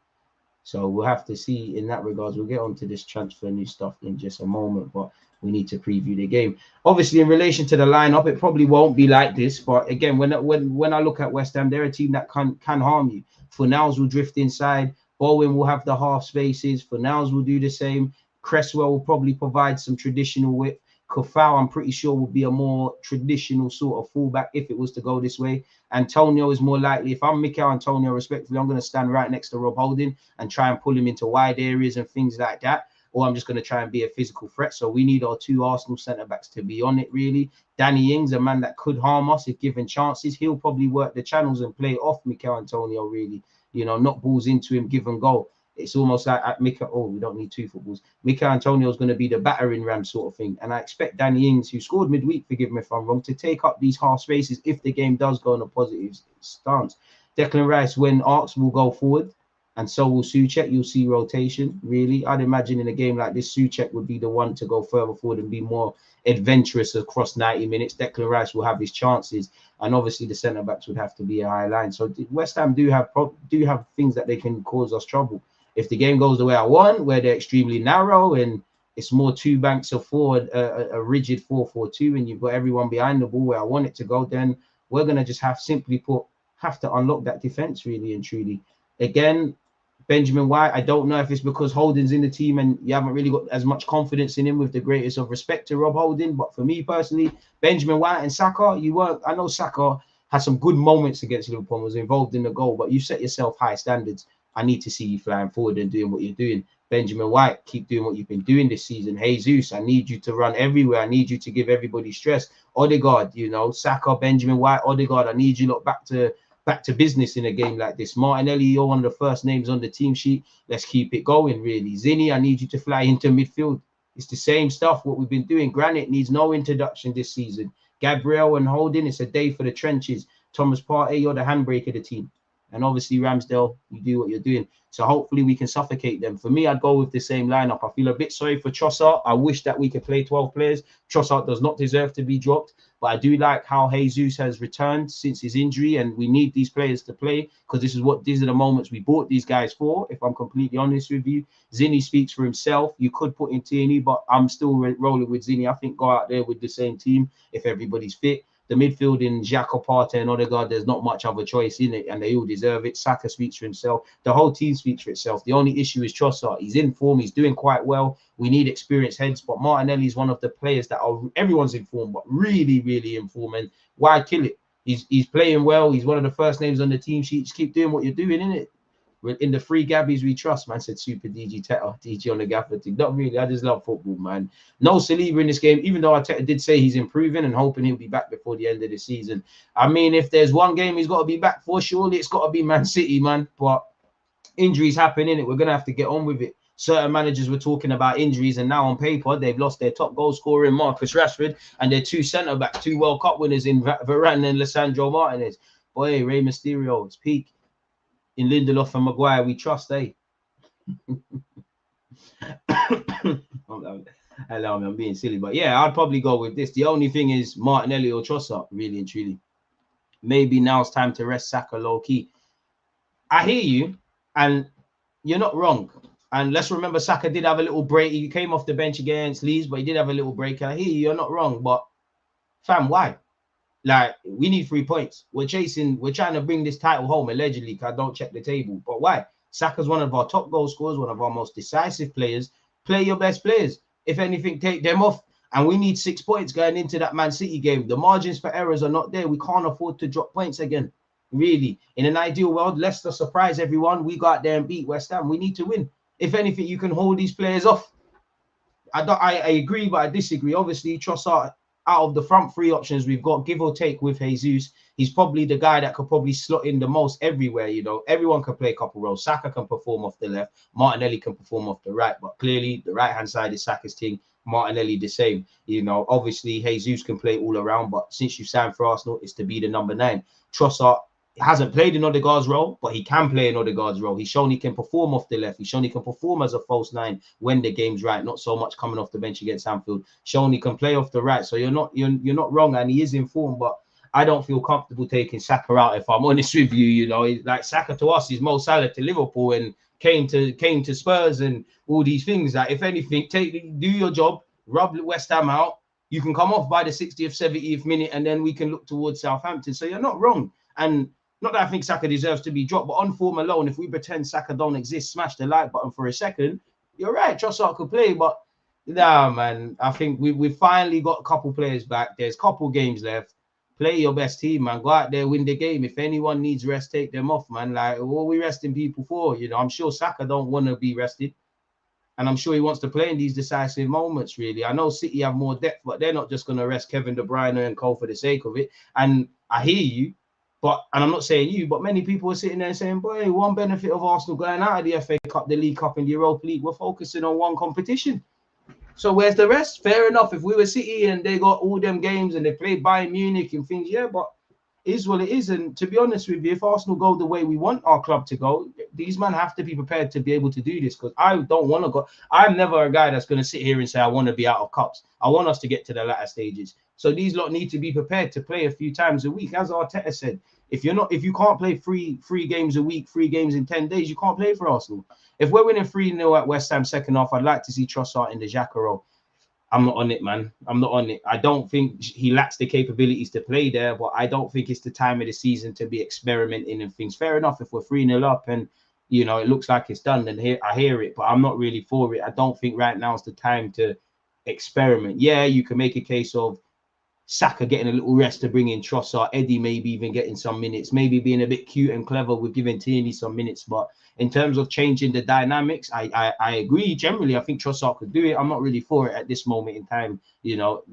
So we'll have to see in that regards. We'll get onto this transfer new stuff in just a moment, but we need to preview the game. Obviously, in relation to the lineup, it probably won't be like this. But again, when I look at West Ham, they're a team that can harm you. Fornals will drift inside. Bowen will have the half spaces. Fornals will do the same. Cresswell will probably provide some traditional width. Kofau, I'm pretty sure, will be a more traditional sort of fullback if it was to go this way. Antonio is more likely. If I'm Mikel Antonio, respectfully, I'm going to stand right next to Rob Holding and try and pull him into wide areas and things like that. Or I'm just going to try and be a physical threat. So we need our 2 Arsenal centre-backs to be on it, really. Danny Ings, a man that could harm us if given chances. He'll probably work the channels and play off Mikel Antonio, really. Knock balls into him, give and go. It's almost like at Mikel. Oh, we don't need 2 footballs. Mikel Antonio is going to be the battering ram sort of thing. And I expect Danny Ings, who scored midweek, forgive me if I'm wrong, to take up these half spaces if the game does go on a positive stance. Declan Rice, when asked, will go forward. And so will Souček. You'll see rotation, really. I'd imagine in a game like this, Souček would be the one to go further forward and be more adventurous across 90 minutes. Declan Rice will have his chances. And obviously the centre-backs would have to be a high line. So West Ham do have things that they can cause us trouble. If the game goes the way I want, where they're extremely narrow and it's more 2 banks of forward, a rigid 4-4-2, and you've got everyone behind the ball where I want it to go, then we're going to just have to unlock that defense, really and truly. Again, Benjamin White, I don't know if it's because Holding's in the team and you haven't really got as much confidence in him, with the greatest of respect to Rob Holding. But for me personally, Benjamin White and Saka, I know Saka had some good moments against Liverpool, was involved in the goal, but you set yourself high standards. I need to see you flying forward and doing what you're doing. Benjamin White, keep doing what you've been doing this season. Jesus, I need you to run everywhere. I need you to give everybody stress. Odegaard, you know, Saka, Benjamin White, Odegaard, I need you lot back to business in a game like this. Martinelli, you're one of the first names on the team sheet. Let's keep it going, really. Zinni, I need you to fly into midfield. It's the same stuff, what we've been doing. Granit needs no introduction this season. Gabriel and Holding, it's a day for the trenches. Thomas Partey, you're the handbrake of the team. And obviously, Ramsdale, you do what you're doing. So hopefully we can suffocate them. For me, I'd go with the same lineup. I feel a bit sorry for Trossard. I wish that we could play 12 players. Trossard does not deserve to be dropped. But I do like how Jesus has returned since his injury. And we need these players to play because these are the moments we bought these guys for, if I'm completely honest with you. Zinni speaks for himself. You could put in Tierney, but I'm still rolling with Zinni. I think go out there with the same team if everybody's fit. The midfield in Xhaka, Partey and Odegaard, there's not much of a choice in it, and they all deserve it. Saka speaks for himself. The whole team speaks for itself. The only issue is Trossard. He's in form. He's doing quite well. We need experienced heads, but Martinelli is one of the players that everyone's in form, but really, really in form. And why kill it? He's playing well. He's one of the first names on the team sheet. Just keep doing what you're doing, innit? In the free Gabbies we trust, man, said Super DG Teta, DG on the gaffer thing. Not really. I just love football, man. No Saliba in this game, even though Arteta did say he's improving and hoping he'll be back before the end of the season. I mean, if there's one game he's got to be back for, surely it's got to be Man City, man. But injuries happen, innit? We're going to have to get on with it. Certain managers were talking about injuries, and now on paper, they've lost their top goal scorer in Marcus Rashford and their two centre-backs, two World Cup winners in Varane and Lisandro Martinez. Boy, Rey Mysterio, it's peak. In Lindelof and Maguire, we trust, eh? Hello, I'm being silly, but yeah, I'd probably go with this. The only thing is Martinelli or Trossard, really and truly. Maybe now it's time to rest Saka low key. I hear you, and you're not wrong. And let's remember, Saka did have a little break. He came off the bench against Leeds, but he did have a little break. And I hear you, you're not wrong, but fam, why? Like, we need 3 points. We're trying to bring this title home, allegedly, because I don't check the table. But why? Saka's one of our top goal scorers, one of our most decisive players. Play your best players. If anything, take them off. And we need 6 points going into that Man City game. The margins for errors are not there. We can't afford to drop points again. Really. In an ideal world, Leicester surprise everyone. We go out there and beat West Ham. We need to win. If anything, you can hold these players off. I agree, but I disagree. Obviously, Trossard, out of the front three options we've got, give or take with Jesus, he's probably the guy that could probably slot in the most everywhere. You know, everyone can play a couple roles. Saka can perform off the left. Martinelli can perform off the right. But clearly, the right-hand side is Saka's thing. Martinelli the same. You know, obviously, Jesus can play all around. But since you signed for Arsenal, it's to be the number 9. Trossard hasn't played in Odegaard's role, but he can play in Odegaard's role. He's shown he can perform off the left. He's shown he can perform as a false 9 when the game's right, not so much coming off the bench against Anfield. Shown he can play off the right. So you're not wrong, and he is in form, but I don't feel comfortable taking Saka out, if I'm honest with you. You know, like Saka to us is Mo Salah to Liverpool and Kane to Spurs and all these things. Like, if anything, do your job, rub West Ham out. You can come off by the 60th, 70th minute, and then we can look towards Southampton. So you're not wrong. And not that I think Saka deserves to be dropped, but on form alone, if we pretend Saka don't exist, smash the like button for a second. You're right, Trossard could play, but nah, man. I think we've finally got a couple players back. There's a couple games left. Play your best team, man. Go out there, win the game. If anyone needs rest, take them off, man. Like, what are we resting people for? You know, I'm sure Saka don't want to be rested. And I'm sure he wants to play in these decisive moments, really. I know City have more depth, but they're not just going to rest Kevin De Bruyne and Cole for the sake of it. And I hear you. And I'm not saying you, but many people are sitting there saying, boy, one benefit of Arsenal going out of the FA Cup, the League Cup and the Europa League, we're focusing on one competition. So where's the rest? Fair enough. If we were City and they got all them games and they played Bayern Munich and things, yeah, but it is what it is. And to be honest with you, if Arsenal go the way we want our club to go, these men have to be prepared to be able to do this, because I don't want to go. I'm never a guy that's going to sit here and say, I want to be out of cups. I want us to get to the latter stages. So these lot need to be prepared to play a few times a week. As Arteta said, if you can't play three games a week, 3 games in 10 days, you can't play for Arsenal. If we're winning 3-0 at West Ham second half, I'd like to see Trossard in the Xhaka role. I'm not on it, man. I'm not on it. I don't think he lacks the capabilities to play there, but I don't think it's the time of the season to be experimenting and things. Fair enough, if we're 3-0 up and, you know, it looks like it's done, then I hear it, but I'm not really for it. I don't think right now is the time to experiment. Yeah, you can make a case of Saka getting a little rest to bring in Trossard, Eddie maybe even getting some minutes, maybe being a bit cute and clever with giving Tierney some minutes. But in terms of changing the dynamics, I agree. Generally, I think Trossard could do it. I'm not really for it at this moment in time. You know,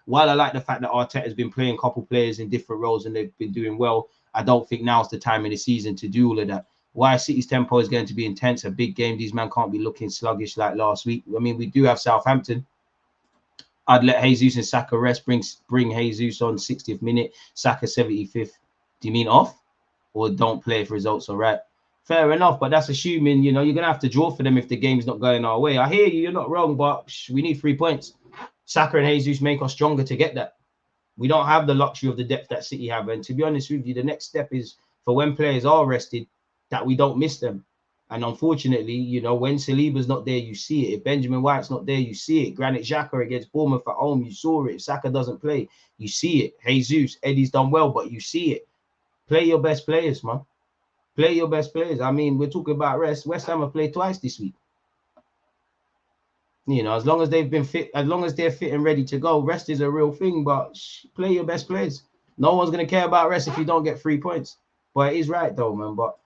while I like the fact that Arteta has been playing a couple players in different roles and they've been doing well, I don't think now's the time in the season to do all of that. Why City's tempo is going to be intense, a big game. These men can't be looking sluggish like last week. I mean, we do have Southampton. I'd let Jesus and Saka rest, bring Jesus on 60th minute, Saka 75th. Do you mean off? Or don't play if results are right? Fair enough, but that's assuming, you know, you're going to have to draw for them if the game's not going our way. I hear you, you're not wrong, but we need 3 points. Saka and Jesus make us stronger to get that. We don't have the luxury of the depth that City have. And to be honest with you, the next step is for when players are rested, that we don't miss them. And unfortunately, you know, when Saliba's not there, you see it. If Benjamin White's not there, you see it. Granit Xhaka against Bournemouth at home, you saw it. If Saka doesn't play, you see it. Jesus, Eddie's done well, but you see it. Play your best players, man. Play your best players. I mean, we're talking about rest. West Ham have played twice this week. You know, as long as they've been fit, as long as they're fit and ready to go, rest is a real thing, but play your best players. No one's going to care about rest if you don't get 3 points. But it is right, though, man. But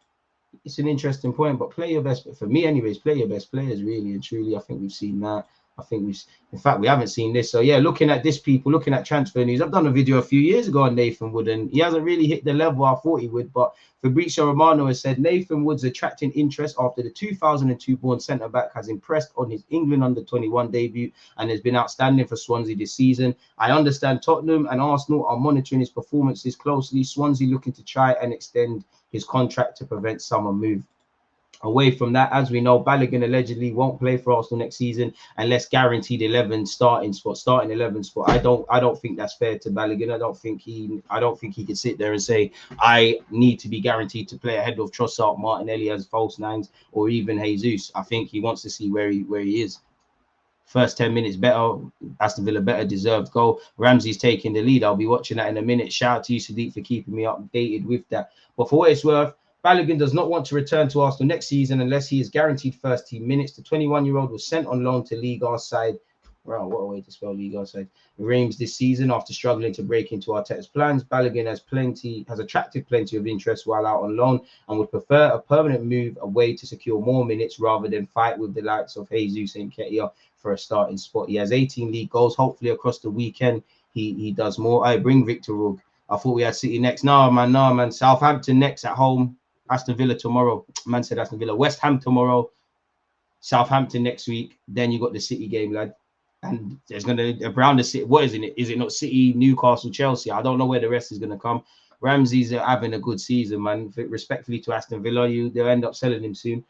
it's an interesting point. But play your best, for me anyways, play your best players, really and truly. I think we've seen that. I think in fact, we haven't seen this. So, yeah, looking at this, people, looking at transfer news, I've done a video a few years ago on Nathan Wood, and he hasn't really hit the level I thought he would. But Fabrizio Romano has said Nathan Wood's attracting interest after the 2002 born centre-back has impressed on his England under-21 debut and has been outstanding for Swansea this season. I understand Tottenham and Arsenal are monitoring his performances closely. Swansea looking to try and extend his contract to prevent summer move. Away from that, as we know, Balogun allegedly won't play for Arsenal next season unless guaranteed 11 starting 11 spot. I don't think that's fair to Balogun. I don't think he can sit there and say I need to be guaranteed to play ahead of Trossard, Martinelli as false nines, or even Jesus. I think he wants to see where he is. First 10 minutes better, Aston Villa better, deserved goal. Ramsey's taking the lead. I'll be watching that in a minute. Shout out to you, Sadiq, for keeping me updated with that. But for what it's worth, Balogun does not want to return to Arsenal next season unless he is guaranteed first team minutes. The 21-year-old was sent on loan to Liga side. Wow, what a way to spell Liga side. Reims this season after struggling to break into Arteta's plans. Balogun has attracted plenty of interest while out on loan and would prefer a permanent move away to secure more minutes rather than fight with the likes of Jesus and Nketiah for a starting spot. He has 18 league goals. Hopefully across the weekend he does more. I bring Victor Rugg. I thought we had City next. No, man. Southampton next at home. Aston Villa tomorrow. Man said Aston Villa. West Ham tomorrow. Southampton next week. Then you got the City game, lad. And there's gonna around the City. What is it? Is it not City, Newcastle, Chelsea? I don't know where the rest is gonna come. Ramsey's having a good season, man. Respectfully to Aston Villa, they'll end up selling him soon.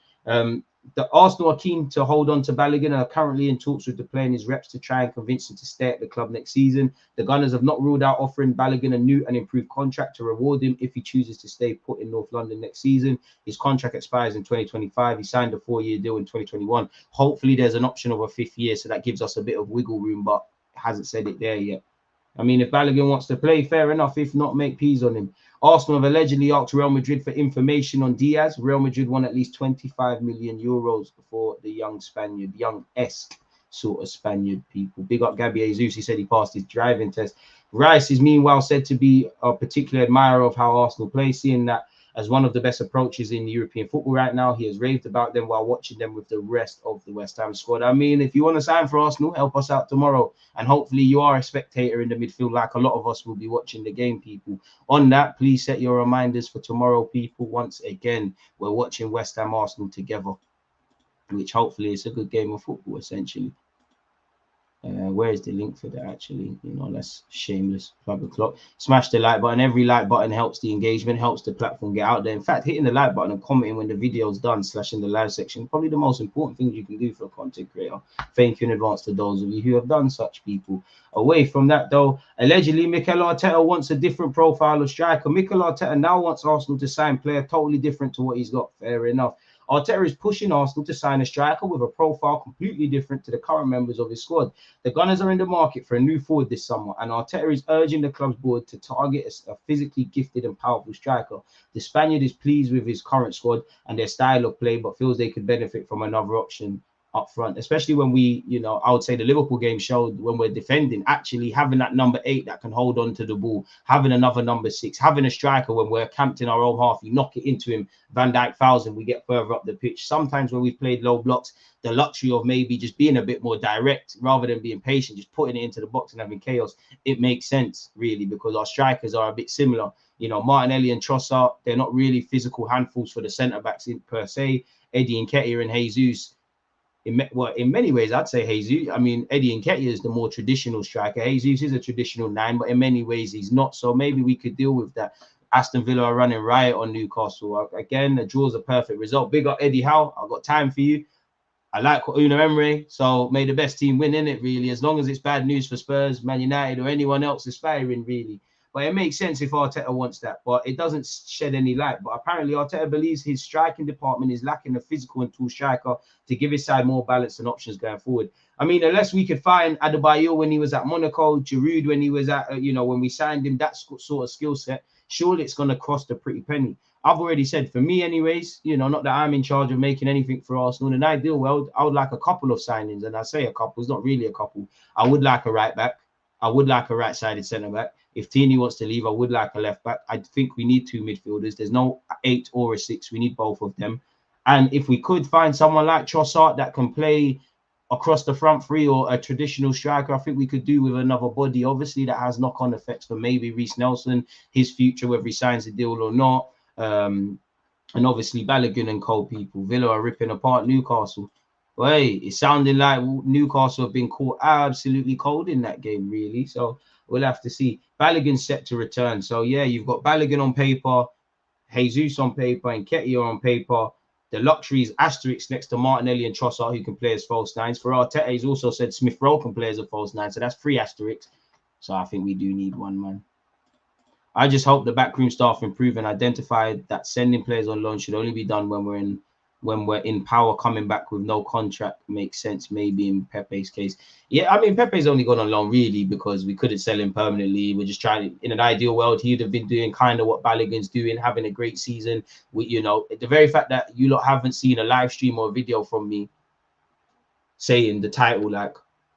The Arsenal are keen to hold on to Balogun and are currently in talks with the player and his reps to try and convince him to stay at the club next season. The Gunners have not ruled out offering Balogun a new and improved contract to reward him if he chooses to stay put in North London next season. His contract expires in 2025. He signed a 4-year deal in 2021. Hopefully there's an option of a 5th year, so that gives us a bit of wiggle room, but hasn't said it there yet. I mean, if Balogun wants to play, fair enough. If not, make peas on him. Arsenal have allegedly asked Real Madrid for information on Diaz. Real Madrid won at least 25 million euros for the young Spaniard, young-esque sort of Spaniard, people. Big up Gabby Jesus. He said he passed his driving test. Rice is meanwhile said to be a particular admirer of how Arsenal play, seeing that as one of the best approaches in European football right now. He has raved about them while watching them with the rest of the West Ham squad. I mean, if you want to sign for Arsenal, help us out tomorrow. And hopefully you are a spectator in the midfield like a lot of us will be watching the game, people. On that, please set your reminders for tomorrow, people. Once again, we're watching West Ham Arsenal together, which hopefully is a good game of football, essentially. Where is the link for that, actually? You know, that's shameless. Plug the clock. Smash the like button. Every like button helps the engagement, helps the platform get out there. In fact, hitting the like button and commenting when the video is done, / the live section, probably the most important thing you can do for a content creator. Thank you in advance to those of you who have done such, people. Away from that, though, allegedly, Mikel Arteta wants a different profile of striker. Mikel Arteta now wants Arsenal to sign a player totally different to what he's got. Fair enough. Arteta is pushing Arsenal to sign a striker with a profile completely different to the current members of his squad. The Gunners are in the market for a new forward this summer, and Arteta is urging the club's board to target a physically gifted and powerful striker. The Spaniard is pleased with his current squad and their style of play, but feels they could benefit from another option up front, especially when we, I would say the Liverpool game showed when we're defending, actually having that number 8 that can hold on to the ball, having another number 6, having a striker when we're camped in our own half, you knock it into him, Van Dijk fouls and we get further up the pitch. Sometimes when we've played low blocks, the luxury of maybe just being a bit more direct rather than being patient, just putting it into the box and having chaos, it makes sense really because our strikers are a bit similar. Martinelli and Trossard, they're not really physical handfuls for the centre-backs per se. Eddie Nketiah and Jesus, in many ways, I'd say Jesus. I mean, Eddie Nketiah is the more traditional striker. Jesus is a traditional 9, but in many ways, he's not. So maybe we could deal with that. Aston Villa are running riot on Newcastle. Again, the draw's a perfect result. Big up Eddie Howe. I've got time for you. I like Unai Emery, so may the best team win in it, really. As long as it's bad news for Spurs, Man United, or anyone else aspiring, really. But it makes sense if Arteta wants that, but it doesn't shed any light. But apparently Arteta believes his striking department is lacking a physical and tall striker to give his side more balance and options going forward. I mean, unless we could find Adebayor when he was at Monaco, Giroud when he was at, when we signed him, that sort of skill set, surely it's going to cost a pretty penny. I've already said, for me anyways, not that I'm in charge of making anything for Arsenal. In an ideal world, I would like a couple of signings, and I say a couple, it's not really a couple. I would like a right back. I would like a right-sided centre-back. If Tierney wants to leave, I would like a left-back. I think we need 2 midfielders. There's no 8 or a 6. We need both of them. And if we could find someone like Trossard that can play across the front 3 or a traditional striker, I think we could do with another body. Obviously, that has knock-on effects for maybe Reece Nelson, his future, whether he signs a deal or not. And obviously Balogun and Cole people. Villa are ripping apart Newcastle. Well, hey, it sounded like Newcastle have been caught absolutely cold in that game, really. So we'll have to see. Balogun's set to return. So yeah, you've got Balogun on paper, Jesus on paper, and Nketiah on paper. The luxury is asterisk next to Martinelli and Trossard, who can play as false 9s. For Arteta, he's also said Smith Rowe can play as a false 9, so that's 3 asterisks. So I think we do need one, man. I just hope the backroom staff improve and identify that sending players on loan should only be done when we're in power. Coming back with no contract makes sense, maybe in Pepe's case. Yeah, I mean, Pepe's only gone on loan really because we couldn't sell him permanently. We're just trying to, in an ideal world, he'd have been doing kind of what Balogun's doing, having a great season. The very fact that you lot haven't seen a live stream or a video from me saying the title, like,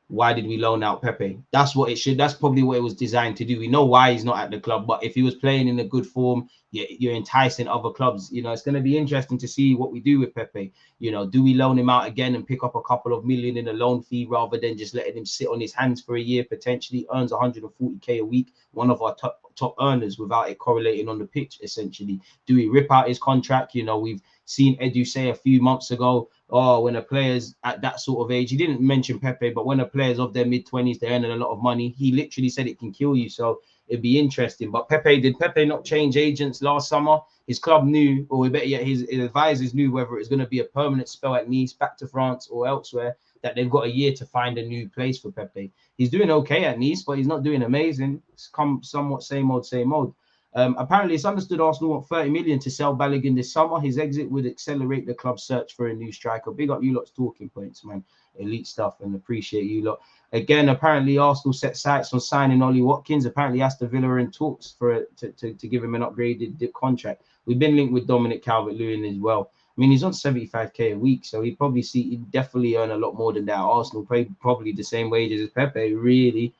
why did we loan out Pepe? That's what it should. That's probably what it was designed to do. We know why he's not at the club, but if he was playing in a good form, you're enticing other clubs. It's going to be interesting to see what we do with Pepe. Do we loan him out again and pick up a couple of million in a loan fee rather than just letting him sit on his hands for a year? Potentially earns 140k a week, one of our top earners, without it correlating on the pitch. Essentially, do we rip out his contract? We've seen Edu say a few months ago, when a player's at that sort of age, he didn't mention Pepe, but when a player's of their mid-20s, they're earning a lot of money. He literally said it can kill you. So it'd be interesting. But did Pepe not change agents last summer? His club knew, or better yet, his advisors knew whether it's going to be a permanent spell at Nice, back to France or elsewhere, that they've got a year to find a new place for Pepe. He's doing okay at Nice, but he's not doing amazing. It's come somewhat same old. Apparently, it's understood Arsenal want 30 million to sell Balogun this summer. His exit would accelerate the club's search for a new striker. Big up you lot's talking points, man. Elite stuff, and appreciate you lot. Again, apparently Arsenal set sights on signing Ollie Watkins. Apparently, Aston Villa are in talks to give him an upgraded contract. We've been linked with Dominic Calvert-Lewin as well. I mean, he's on 75k a week, so he'd definitely earn a lot more than that. Arsenal pay probably the same wages as Pepe, really.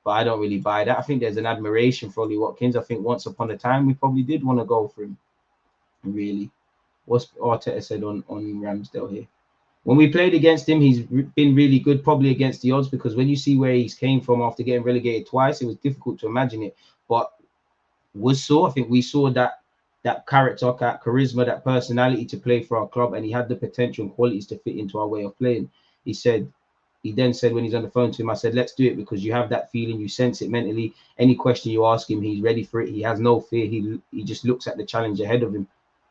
But I don't really buy that. I think there's an admiration for Ollie Watkins. I think once upon a time, we probably did want to go for him. Really. What's Arteta said on Ramsdale here? When we played against him, he's been really good, probably against the odds, because when you see where he's came from after getting relegated twice, it was difficult to imagine it. But I think we saw that character, that charisma, that personality to play for our club, and he had the potential and qualities to fit into our way of playing. He then said when he's on the phone to him, I said, let's do it because you have that feeling, you sense it mentally. Any question you ask him, he's ready for it. He has no fear. He just looks at the challenge ahead of him.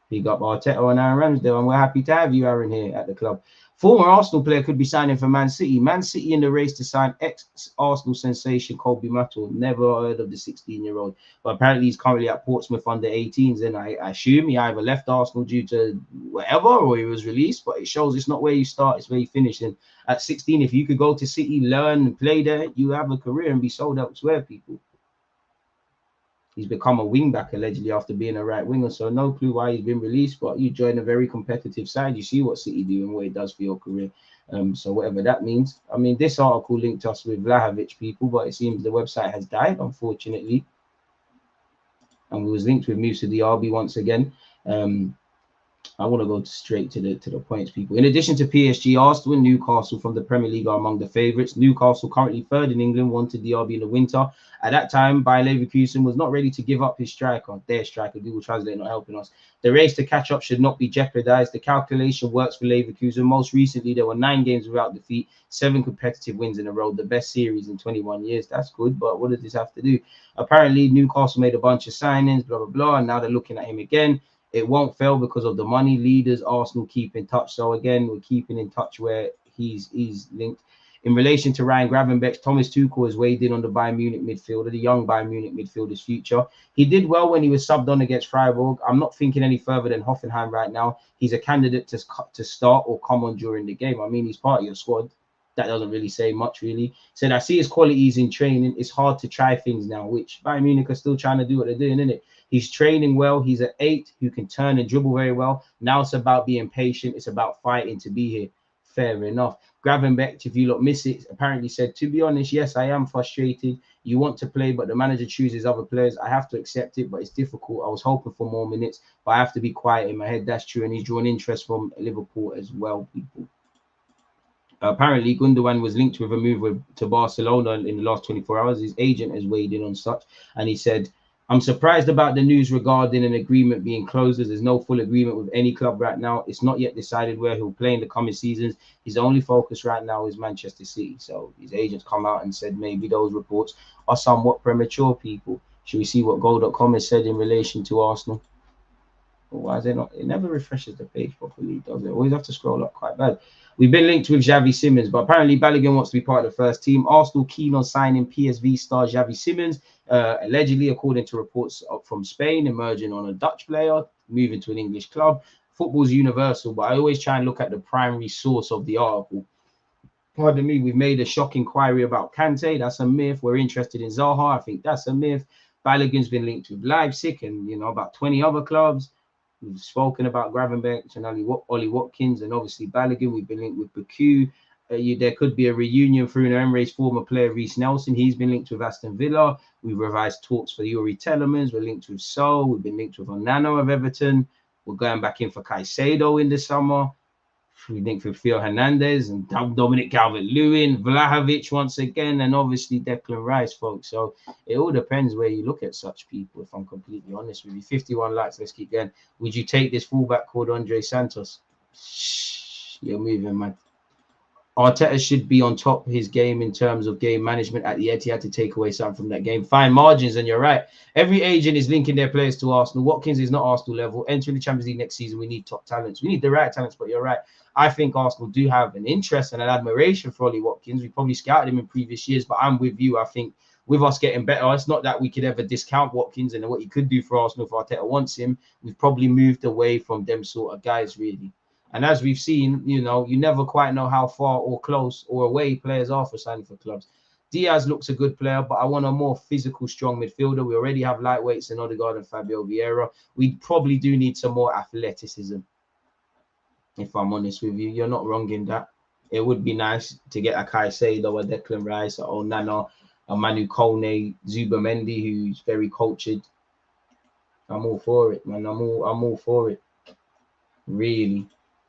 Big up Arteta and Aaron Ramsdale, and we're happy to have you, Aaron, here at the club. Former Arsenal player could be signing for Man City. Man City in the race to sign ex-Arsenal sensation Kobe Mattel. Never heard of the 16-year-old, but apparently he's currently at Portsmouth under 18s, and I assume he either left Arsenal due to whatever or he was released, but it shows it's not where you start, it's where you finish. And at 16, if you could go to City, learn and play there, you have a career and be sold elsewhere, people. He's become a wing-back allegedly after being a right winger, so no clue why he's been released, but you join a very competitive side. You see what City do and what it does for your career. So whatever that means. I mean, this article linked us with Vlahovic, people, but it seems the website has died, unfortunately. And we was linked with Musa Diaby once again. I want to go straight to the points, people. In addition to PSG, Arsenal and Newcastle from the Premier League are among the favourites. Newcastle, currently third in England, wanted Diaby in the winter. At that time, Bayer Leverkusen was not ready to give up his striker, their striker. Google Translate not helping us. The race to catch up should not be jeopardised. The calculation works for Leverkusen. Most recently, there were 9 games without defeat, 7 competitive wins in a row, the best series in 21 years. That's good, but what does this have to do? Apparently, Newcastle made a bunch of signings, blah, blah, blah, and now they're looking at him again. It won't fail because of the money. Leaders, Arsenal keep in touch. So again, we're keeping in touch where he's linked. In relation to Ryan Gravenberch, Thomas Tuchel has weighed in on the Bayern Munich midfielder, the young Bayern Munich midfielder's future. He did well when he was subbed on against Freiburg. I'm not thinking any further than Hoffenheim right now. He's a candidate to start or come on during the game. I mean, he's part of your squad. That doesn't really say much, really. Said, I see his qualities in training. It's hard to try things now, which Bayern Munich are still trying to do what they're doing, isn't it? He's training well. He's an 8 who can turn and dribble very well. Now it's about being patient. It's about fighting to be here. Fair enough. Gravenberch, if you lot miss it, apparently said, to be honest, yes, I am frustrated. You want to play, but the manager chooses other players. I have to accept it, but it's difficult. I was hoping for more minutes, but I have to be quiet in my head. That's true. And he's drawn interest from Liverpool as well, people. Apparently, Gundogan was linked with a move to Barcelona in the last 24 hours. His agent has weighed in on such, and he said, I'm surprised about the news regarding an agreement being closed, as there's no full agreement with any club right now. It's not yet decided where he'll play in the coming seasons. His only focus right now is Manchester City. So his agents come out and said maybe those reports are somewhat premature, people. Should we see what Goal.com has said in relation to Arsenal? Or why is it not? It never refreshes the page properly, does it? Always have to scroll up quite bad. We've been linked with Xavi Simons, but apparently Balogun wants to be part of the first team. Arsenal keen on signing PSV star Xavi Simons, allegedly, according to reports from Spain, emerging on a Dutch player, moving to an English club. Football's universal, but I always try and look at the primary source of the article. Pardon me, we've made a shock inquiry about Kante. That's a myth. We're interested in Zaha. I think that's a myth. Balogun's been linked with Leipzig and, about 20 other clubs. We've spoken about Gravenberch and Ollie Watkins and obviously Balogun. We've been linked with Baku. There could be a reunion for Bruno Emre's former player, Reece Nelson. He's been linked with Aston Villa. We've revised talks for Yuri Telemans. We're linked with Sol. We've been linked with Onana of Everton. We're going back in for Caicedo in the summer. We linked with Theo Hernandez and Dominic Calvert-Lewin, Vlahovic once again, and obviously Declan Rice, folks. So it all depends where you look at such people, if I'm completely honest with you. 51 likes, let's keep going. Would you take this fullback called Andre Santos? Shh, you're moving, man. Arteta should be on top of his game in terms of game management at the Etihad to take away something from that game. Fine margins, and you're right. Every agent is linking their players to Arsenal. Watkins is not Arsenal level. Entering the Champions League next season, we need top talents. We need the right talents, but you're right. I think Arsenal do have an interest and an admiration for Ollie Watkins. We probably scouted him in previous years, but I'm with you. I think with us getting better, it's not that we could ever discount Watkins and what he could do for Arsenal if Arteta wants him. We've probably moved away from them sort of guys, really. And as we've seen, you never quite know how far or close or away players are for signing for clubs. Diaz looks a good player, but I want a more physical, strong midfielder. We already have lightweights in Odegaard and Fabio Vieira. We probably do need some more athleticism, if I'm honest with you. You're not wrong in that. It would be nice to get a Caicedo, a Declan Rice, a Onana, a Manu Kone, Zubamendi, who's very cultured. I'm all for it, man. I'm all for it. Really.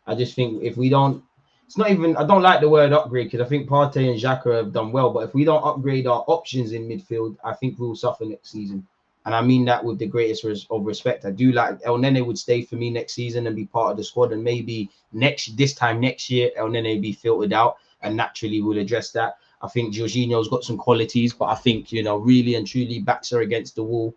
I just think if we don't, it's not even, I don't like the word upgrade because I think Partey and Xhaka have done well, but if we don't upgrade our options in midfield, I think we'll suffer next season. And I mean that with the greatest of respect. I do like El Nene would stay for me next season and be part of the squad, and maybe this time next year, El Nene be filtered out, and naturally we'll address that. I think Jorginho's got some qualities, but I think, really and truly backs are against the wall.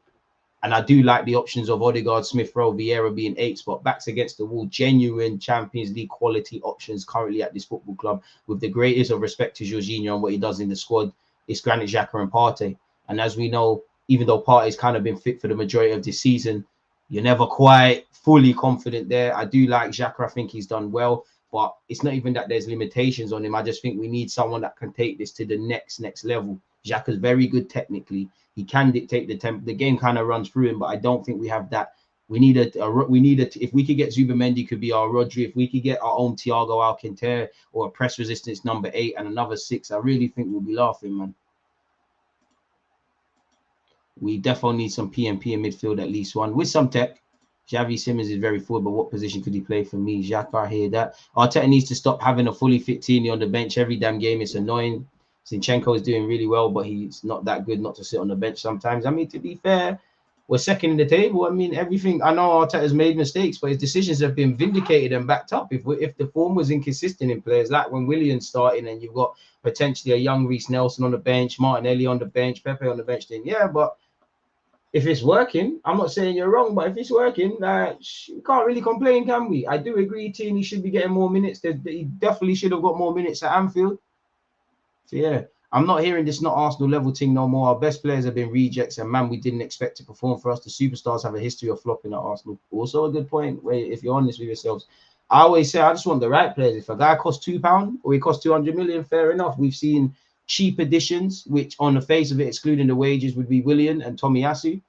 And I do like the options of Odegaard, Smith Rowe, Vieira being 8 spot, backs against the wall, genuine Champions League quality options currently at this football club. With the greatest of respect to Jorginho and what he does in the squad, it's Granit Xhaka and Partey. And as we know, even though Partey's kind of been fit for the majority of this season, you're never quite fully confident there. I do like Xhaka. I think he's done well, but it's not even that there's limitations on him. I just think we need someone that can take this to the next level. Xhaka's very good technically. He can dictate the tempo. The game kind of runs through him, but I don't think we have that We need if we could get Zubamendi, could be our Rodri. If we could get our own Thiago Alcantara or a press resistance number 8 and another 6, I really think we'll be laughing, man. We definitely need some PMP in midfield, at least one with some tech. Xavi Simons is very forward, but what position could he play for me? Xhaka, I hear that. Arteta needs to stop having a fully fit Tini on the bench every damn game. It's annoying. Zinchenko is doing really well, but he's not that good not to sit on the bench sometimes. I mean, to be fair, we're second in the table. I mean, everything. I know Arteta's made mistakes, but his decisions have been vindicated and backed up. If the form was inconsistent in players, like when Willian's starting and you've got potentially a young Reece Nelson on the bench, Martinelli on the bench, Pepe on the bench, then yeah, but if it's working, I'm not saying you're wrong, but if it's working, we can't really complain, can we? I do agree, Tini should be getting more minutes. He definitely should have got more minutes at Anfield. So yeah, I'm not hearing this not Arsenal level thing no more. Our best players have been rejects, and man, we didn't expect to perform for us. The superstars have a history of flopping at Arsenal. Also a good point, where if you're honest with yourselves. I always say I just want the right players. If a guy costs £2 or he costs 200 million, fair enough. We've seen cheap additions, which on the face of it, excluding the wages, would be Willian and Tomiyasu.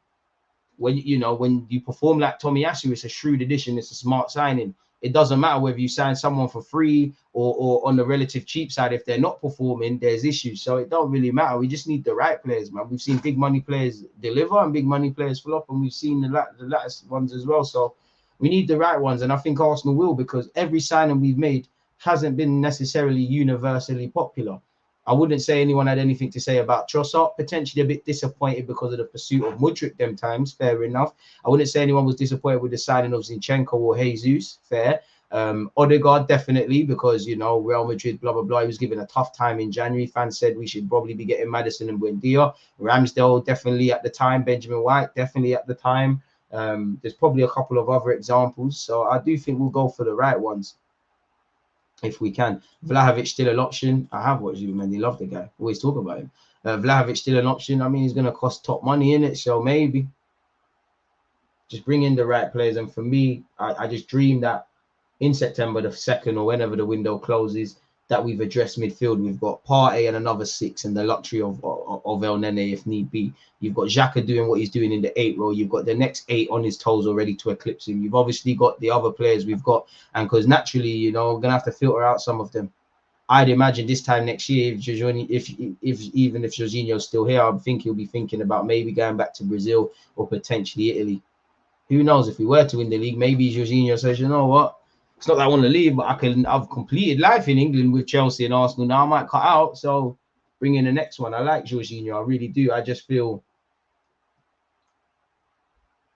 When you perform like Tomiyasu, it's a shrewd addition, it's a smart signing. It doesn't matter whether you sign someone for free or on the relative cheap side. If they're not performing, there's issues. So it don't really matter. We just need the right players, man. We've seen big money players deliver and big money players flop, and we've seen the latest ones as well. So we need the right ones, and I think Arsenal will, because every signing we've made hasn't been necessarily universally popular. I wouldn't say anyone had anything to say about Trossard, potentially a bit disappointed because of the pursuit of Mudryk them times, fair enough. I wouldn't say anyone was disappointed with the signing of Zinchenko or Jesus, fair. Odegaard, definitely, because, Real Madrid, blah, blah, blah. He was given a tough time in January. Fans said we should probably be getting Maddison and Buendia. Ramsdale, definitely at the time. Benjamin White, definitely at the time. There's probably a couple of other examples. So I do think we'll go for the right ones, if we can. Vlahovic still an option. I have watched him, man. They love the guy. Always talk about him. Vlahovic still an option. I mean, he's going to cost top money in it, so maybe just bring in the right players. And for me, I just dream that in September the 2nd or whenever the window closes, that we've addressed midfield. We've got Partey and another 6 and the luxury of El Nene if need be. You've got Xhaka doing what he's doing in the 8 role. You've got the next 8 on his toes already to eclipse him. You've obviously got the other players we've got, and because naturally, we're gonna have to filter out some of them. I'd imagine this time next year, if Jorginho's still here, I think he'll be thinking about maybe going back to Brazil or potentially Italy. Who knows? If we were to win the league, maybe Jorginho says, you know what? It's not that I want to leave, but I've completed life in England with Chelsea and Arsenal. Now I might cut out, so bring in the next one. I like Jorginho, I really do. I just feel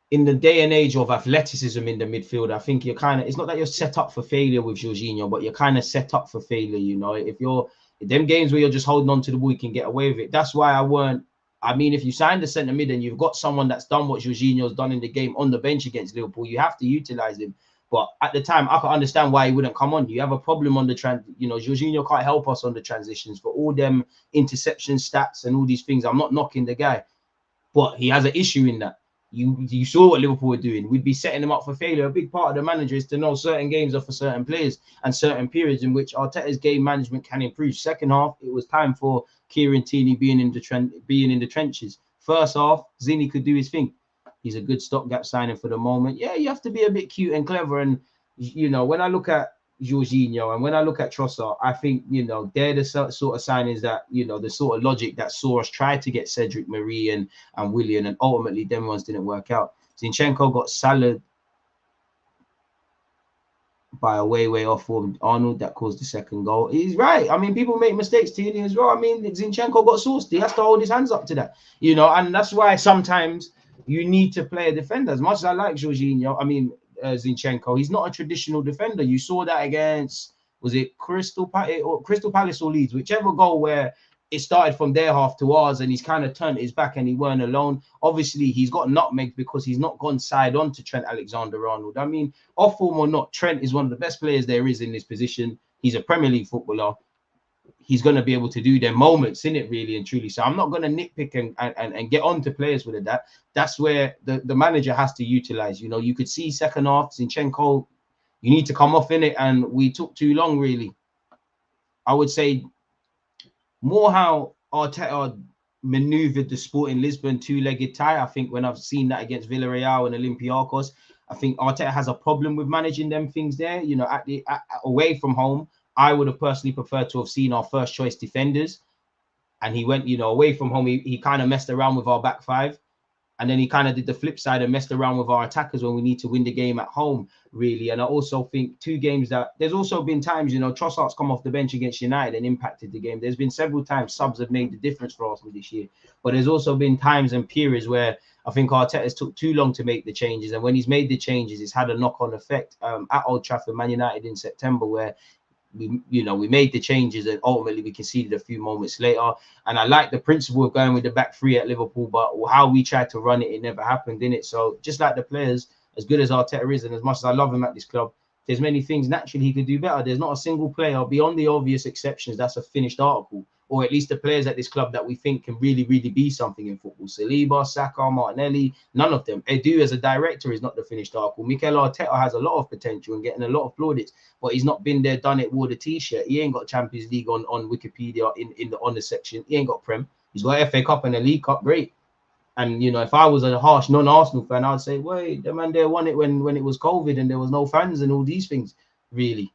in the day and age of athleticism in the midfield, I think it's not that you're set up for failure with Jorginho, but you're kind of set up for failure, If you're them games where you're just holding on to the ball, you can get away with it. That's why if you signed the centre mid and you've got someone that's done what Jorginho's done in the game on the bench against Liverpool, you have to utilize him. But at the time, I can understand why he wouldn't come on. You have a problem on the Jorginho can't help us on the transitions for all them interception stats and all these things. I'm not knocking the guy, but he has an issue in that. You saw what Liverpool were doing. We'd be setting them up for failure. A big part of the manager is to know certain games are for certain players and certain periods in which Arteta's game management can improve. Second half, it was time for Kieran Tierney being in the trenches. First half, Zini could do his thing. He's a good stopgap signing for the moment. Yeah, you have to be a bit cute and clever. And, when I look at Jorginho and when I look at Trossard, I think, they're the sort of signings that, the sort of logic that saw us try to get Cedric Marie and Willian, and ultimately them ones didn't work out. Zinchenko got Salah by a way off form. Arnold that caused the second goal. He's right. I mean, people make mistakes, Tierney as well. I mean, Zinchenko got sauced. He has to hold his hands up to that, and that's why sometimes you need to play a defender. As much as I like Zinchenko, he's not a traditional defender. You saw that against, was it Crystal Palace or Leeds, whichever goal where it started from their half to ours and he's kind of turned his back and he weren't alone. Obviously, he's got nutmegged because he's not gone side on to Trent Alexander-Arnold. I mean, off form or not, Trent is one of the best players there is in this position. He's a Premier League footballer. He's going to be able to do their moments in it, really and truly. So I'm not going to nitpick and get on to players with that. That's where the manager has to utilize. You could see second half, Zinchenko, you need to come off in it, and we took too long, really. I would say more how Arteta maneuvered the Sporting Lisbon two-legged tie. I think when I've seen that against Villarreal and Olympiacos, I think Arteta has a problem with managing them things there. You know, away from home, I would have personally preferred to have seen our first choice defenders. And he went, you know, away from home, he kind of messed around with our back five. And then he kind of did the flip side and messed around with our attackers when we need to win the game at home, really. And I also think 2 games that there's also been times, you know, Trossard's come off the bench against United and impacted the game. There's been several times subs have made the difference for Arsenal this year. But there's also been times and periods where I think Arteta's took too long to make the changes. And when he's made the changes, it's had a knock-on effect at Old Trafford, Man United in September, where we made the changes and ultimately we conceded a few moments later. And I like the principle of going with the back 3 at Liverpool, but how we tried to run it, it never happened, didn't it? So just like the players, as good as Arteta is, and as much as I love him at this club, there's many things naturally he could do better. There's not a single player, beyond the obvious exceptions, that's a finished article, or at least the players at this club that we think can really, really be something in football. Saliba, Saka, Martinelli, none of them. Edu as a director is not the finished article. Mikel Arteta has a lot of potential and getting a lot of plaudits, but he's not been there, done it, wore the t-shirt. He ain't got Champions League on Wikipedia in the honours section. He ain't got Prem. He's got FA Cup and a League Cup. Great. And, you know, if I was a harsh non-Arsenal fan, I'd say, wait, the man there won it when it was COVID and there was no fans and all these things, really.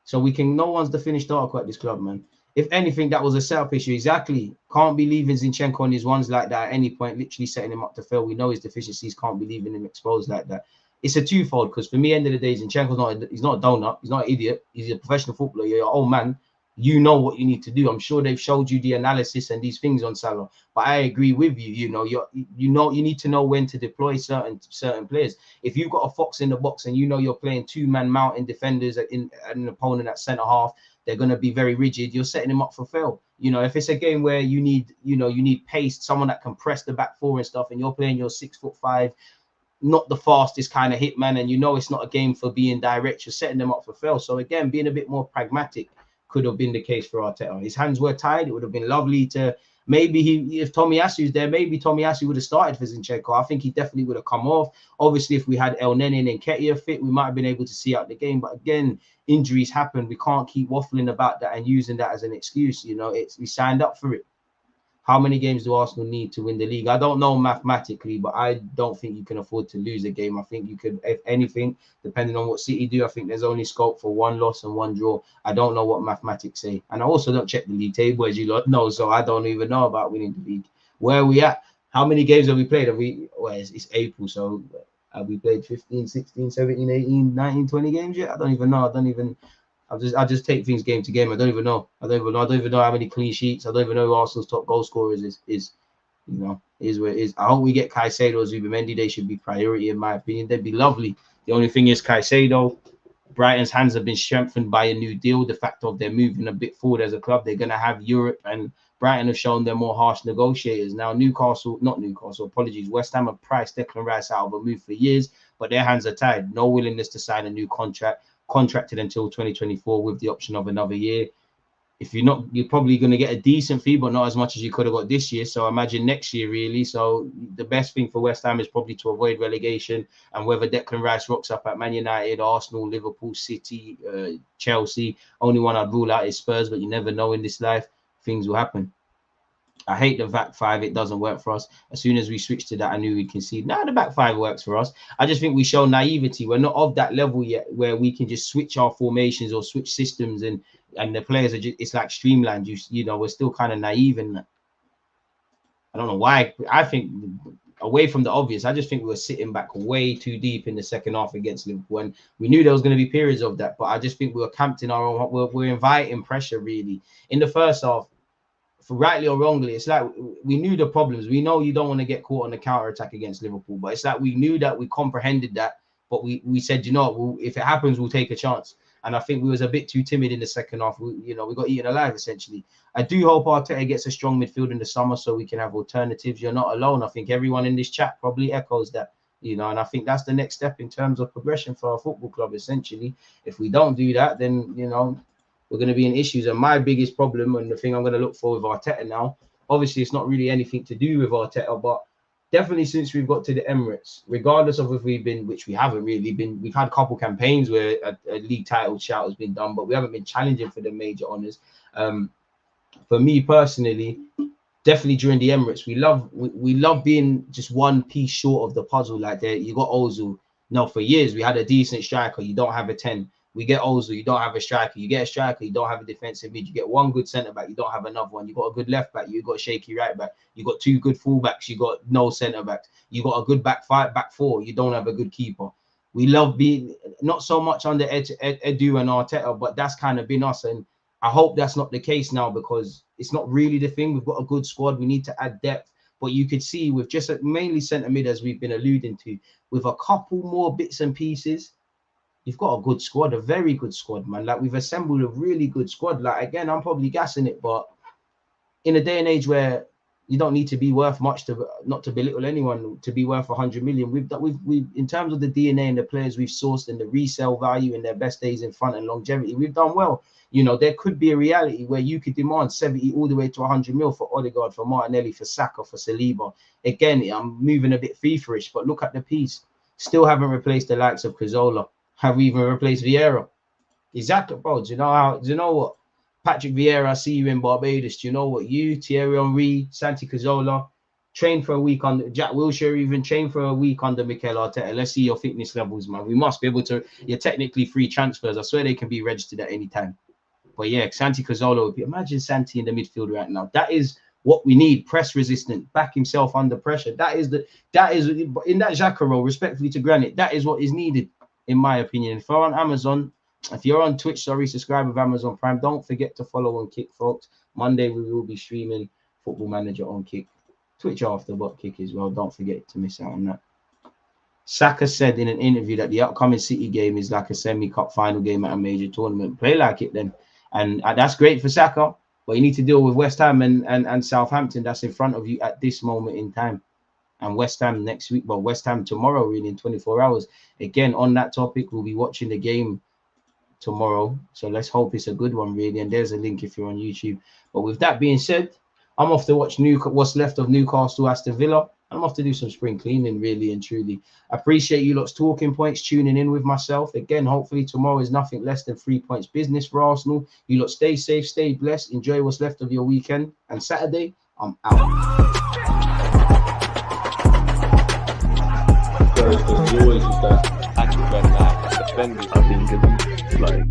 So no one's the finished article at this club, man. If anything, that was a setup issue. Exactly. Can't be leaving Zinchenko on his ones like that at any point, literally setting him up to fail. We know his deficiencies, can't be leaving him exposed like that. It's a twofold, because for me, end of the day, Zinchenko's he's not a donut. He's not an idiot. He's a professional footballer. You're your old man. You know what you need to do. I'm sure they've showed you the analysis and these things on Salah. But I agree with you. You need to know when to deploy certain players. If you've got a fox in the box and you know you're playing 2-man mountain defenders in an opponent at centre half, they're going to be very rigid. You're setting them up for fail. You know, if it's a game where you need pace, someone that can press the back 4 and stuff, and you're playing your 6'5", not the fastest kind of hitman, and you know it's not a game for being direct, you're setting them up for fail. So again, being a bit more pragmatic could have been the case for Arteta. His hands were tied. It would have been lovely to if Tomiyasu's there, maybe Tomiyasu would have started for Zinchenko. I think he definitely would have come off. Obviously, if we had El Nene and Nketiah fit, we might have been able to see out the game. But again, injuries happen. We can't keep waffling about that and using that as an excuse. You know, we signed up for it. How many games do Arsenal need to win the league? I don't know mathematically, but I don't think you can afford to lose a game. I think you could, if anything, depending on what City do, I think there's only scope for 1 loss and 1 draw. I don't know what mathematics say. And I also don't check the league table, as you lot know, so I don't even know about winning the league. Where are we at? How many games have we played? It's April, so have we played 15, 16, 17, 18, 19, 20 games yet? I don't even know. I just take things game to game. I don't even know. I don't even know how many clean sheets. I don't even know who Arsenal's top goal scorers is. You know, is where it is. I hope we get Caicedo or Zubimendi. They should be priority in my opinion. They'd be lovely. The only thing is Caicedo, Brighton's hands have been strengthened by a new deal. The fact of they're moving a bit forward as a club, they're going to have Europe, and Brighton have shown they're more harsh negotiators. Now, West Ham have priced Declan Rice out of a move for years, but their hands are tied. No willingness to sign a new contracted until 2024 with the option of another year. If you're not, you're probably going to get a decent fee, but not as much as you could have got this year. So imagine next year, really. So the best thing for West Ham is probably to avoid relegation, and whether Declan Rice rocks up at Man United, Arsenal, Liverpool, City, Chelsea. Only one I'd rule out is Spurs, but you never know in this life. Things will happen. I hate the back 5. It doesn't work for us. As soon as we switched to that, I knew we'd concede. Now the back 5 works for us. I just think we show naivety. We're not of that level yet where we can just switch our formations or switch systems, and the players are just, it's like streamlined. You know, we're still kind of naive in that. I don't know why. I think away from the obvious, I just think we were sitting back way too deep in the second half against Liverpool, and we knew there was going to be periods of that. But I just think we were camped in our own. We're inviting pressure really in the first half. For rightly or wrongly, it's like we knew the problems. We know you don't want to get caught on the counter attack against Liverpool, but it's like we knew that, we comprehended that, but we said, you know, if it happens, we'll take a chance. And I think we was a bit too timid in the second half. We got eaten alive essentially. I do hope Arteta gets a strong midfield in the summer so we can have alternatives. You're not alone. I think everyone in this chat probably echoes that, you know, and I think that's the next step in terms of progression for our football club. Essentially, if we don't do that, then you know, we're going to be in issues. And my biggest problem, and the thing I'm going to look for with Arteta now, obviously it's not really anything to do with Arteta, but definitely since we've got to the Emirates, regardless of if we've been, which we haven't really been, we've had a couple campaigns where a league title shout has been done, but we haven't been challenging for the major honours. For me personally, definitely during the Emirates, we love being just one piece short of the puzzle. Like there, you got Ozil, No, for years we had a decent striker. You don't have a 10. We get Ozil, you don't have a striker. You get a striker, you don't have a defensive mid. You get one good centre back, you don't have another one. You got a good left back, you got a shaky right back. You got two good fullbacks, you got no centre backs. You got a good back four, you don't have a good keeper. We love being not so much under Edu and Arteta, but that's kind of been us. And I hope that's not the case now, because it's not really the thing. We've got a good squad. We need to add depth. But you could see with just mainly centre mid, as we've been alluding to, with a couple more bits and pieces, you've got a good squad, a very good squad, man. Like, we've assembled a really good squad. Like, again, I'm probably gassing it, but in a day and age where you don't need to be worth much to not to belittle anyone to be worth 100 million. We've in terms of the DNA and the players we've sourced and the resale value and their best days in front and longevity, we've done well. You know, there could be a reality where you could demand 70 all the way to 100 mil for Odegaard, for Martinelli, for Saka, for Saliba. Again, I'm moving a bit feverish, but look at the piece. Still haven't replaced the likes of Cazorla. Have we even replaced Vieira? Exactly, bro. Do you know what? Patrick Vieira, I see you in Barbados. Do you know what? You, Thierry Henry, Santi Cazorla, train for a week under Jack Wilshere, even train for a week under Mikel Arteta. Let's see your fitness levels, man. We must be able to. You're technically free transfers. I swear they can be registered at any time. But yeah, Santi Cazorla would be. Imagine Santi in the midfield right now. That is what we need. Press resistant, back himself under pressure. That is in that Xhaka role. Respectfully to Granit, that is what is needed, in my opinion. If you're on Amazon, if you're on Twitch, subscribe with Amazon Prime. Don't forget to follow on Kick, folks. Monday we will be streaming Football Manager on Kick. Twitch after, but Kick as well. Don't forget to miss out on that. Saka said in an interview that the upcoming City game is like a semi-cup final game at a major tournament. Play like it then. And that's great for Saka, but you need to deal with West Ham and Southampton. That's in front of you at this moment in time. And West Ham next week, but West Ham tomorrow, really, in 24 hours. Again, on that topic, we'll be watching the game tomorrow. So let's hope it's a good one, really. And there's a link if you're on YouTube. But with that being said, I'm off to watch what's left of Newcastle Aston Villa. I'm off to do some spring cleaning, really and truly. I appreciate you lot's talking points, tuning in with myself. Again, hopefully tomorrow is nothing less than 3 points business for Arsenal. You lot stay safe, stay blessed, enjoy what's left of your weekend. And Saturday, I'm out. There's always just that active red flag. Defenders, I think, it's like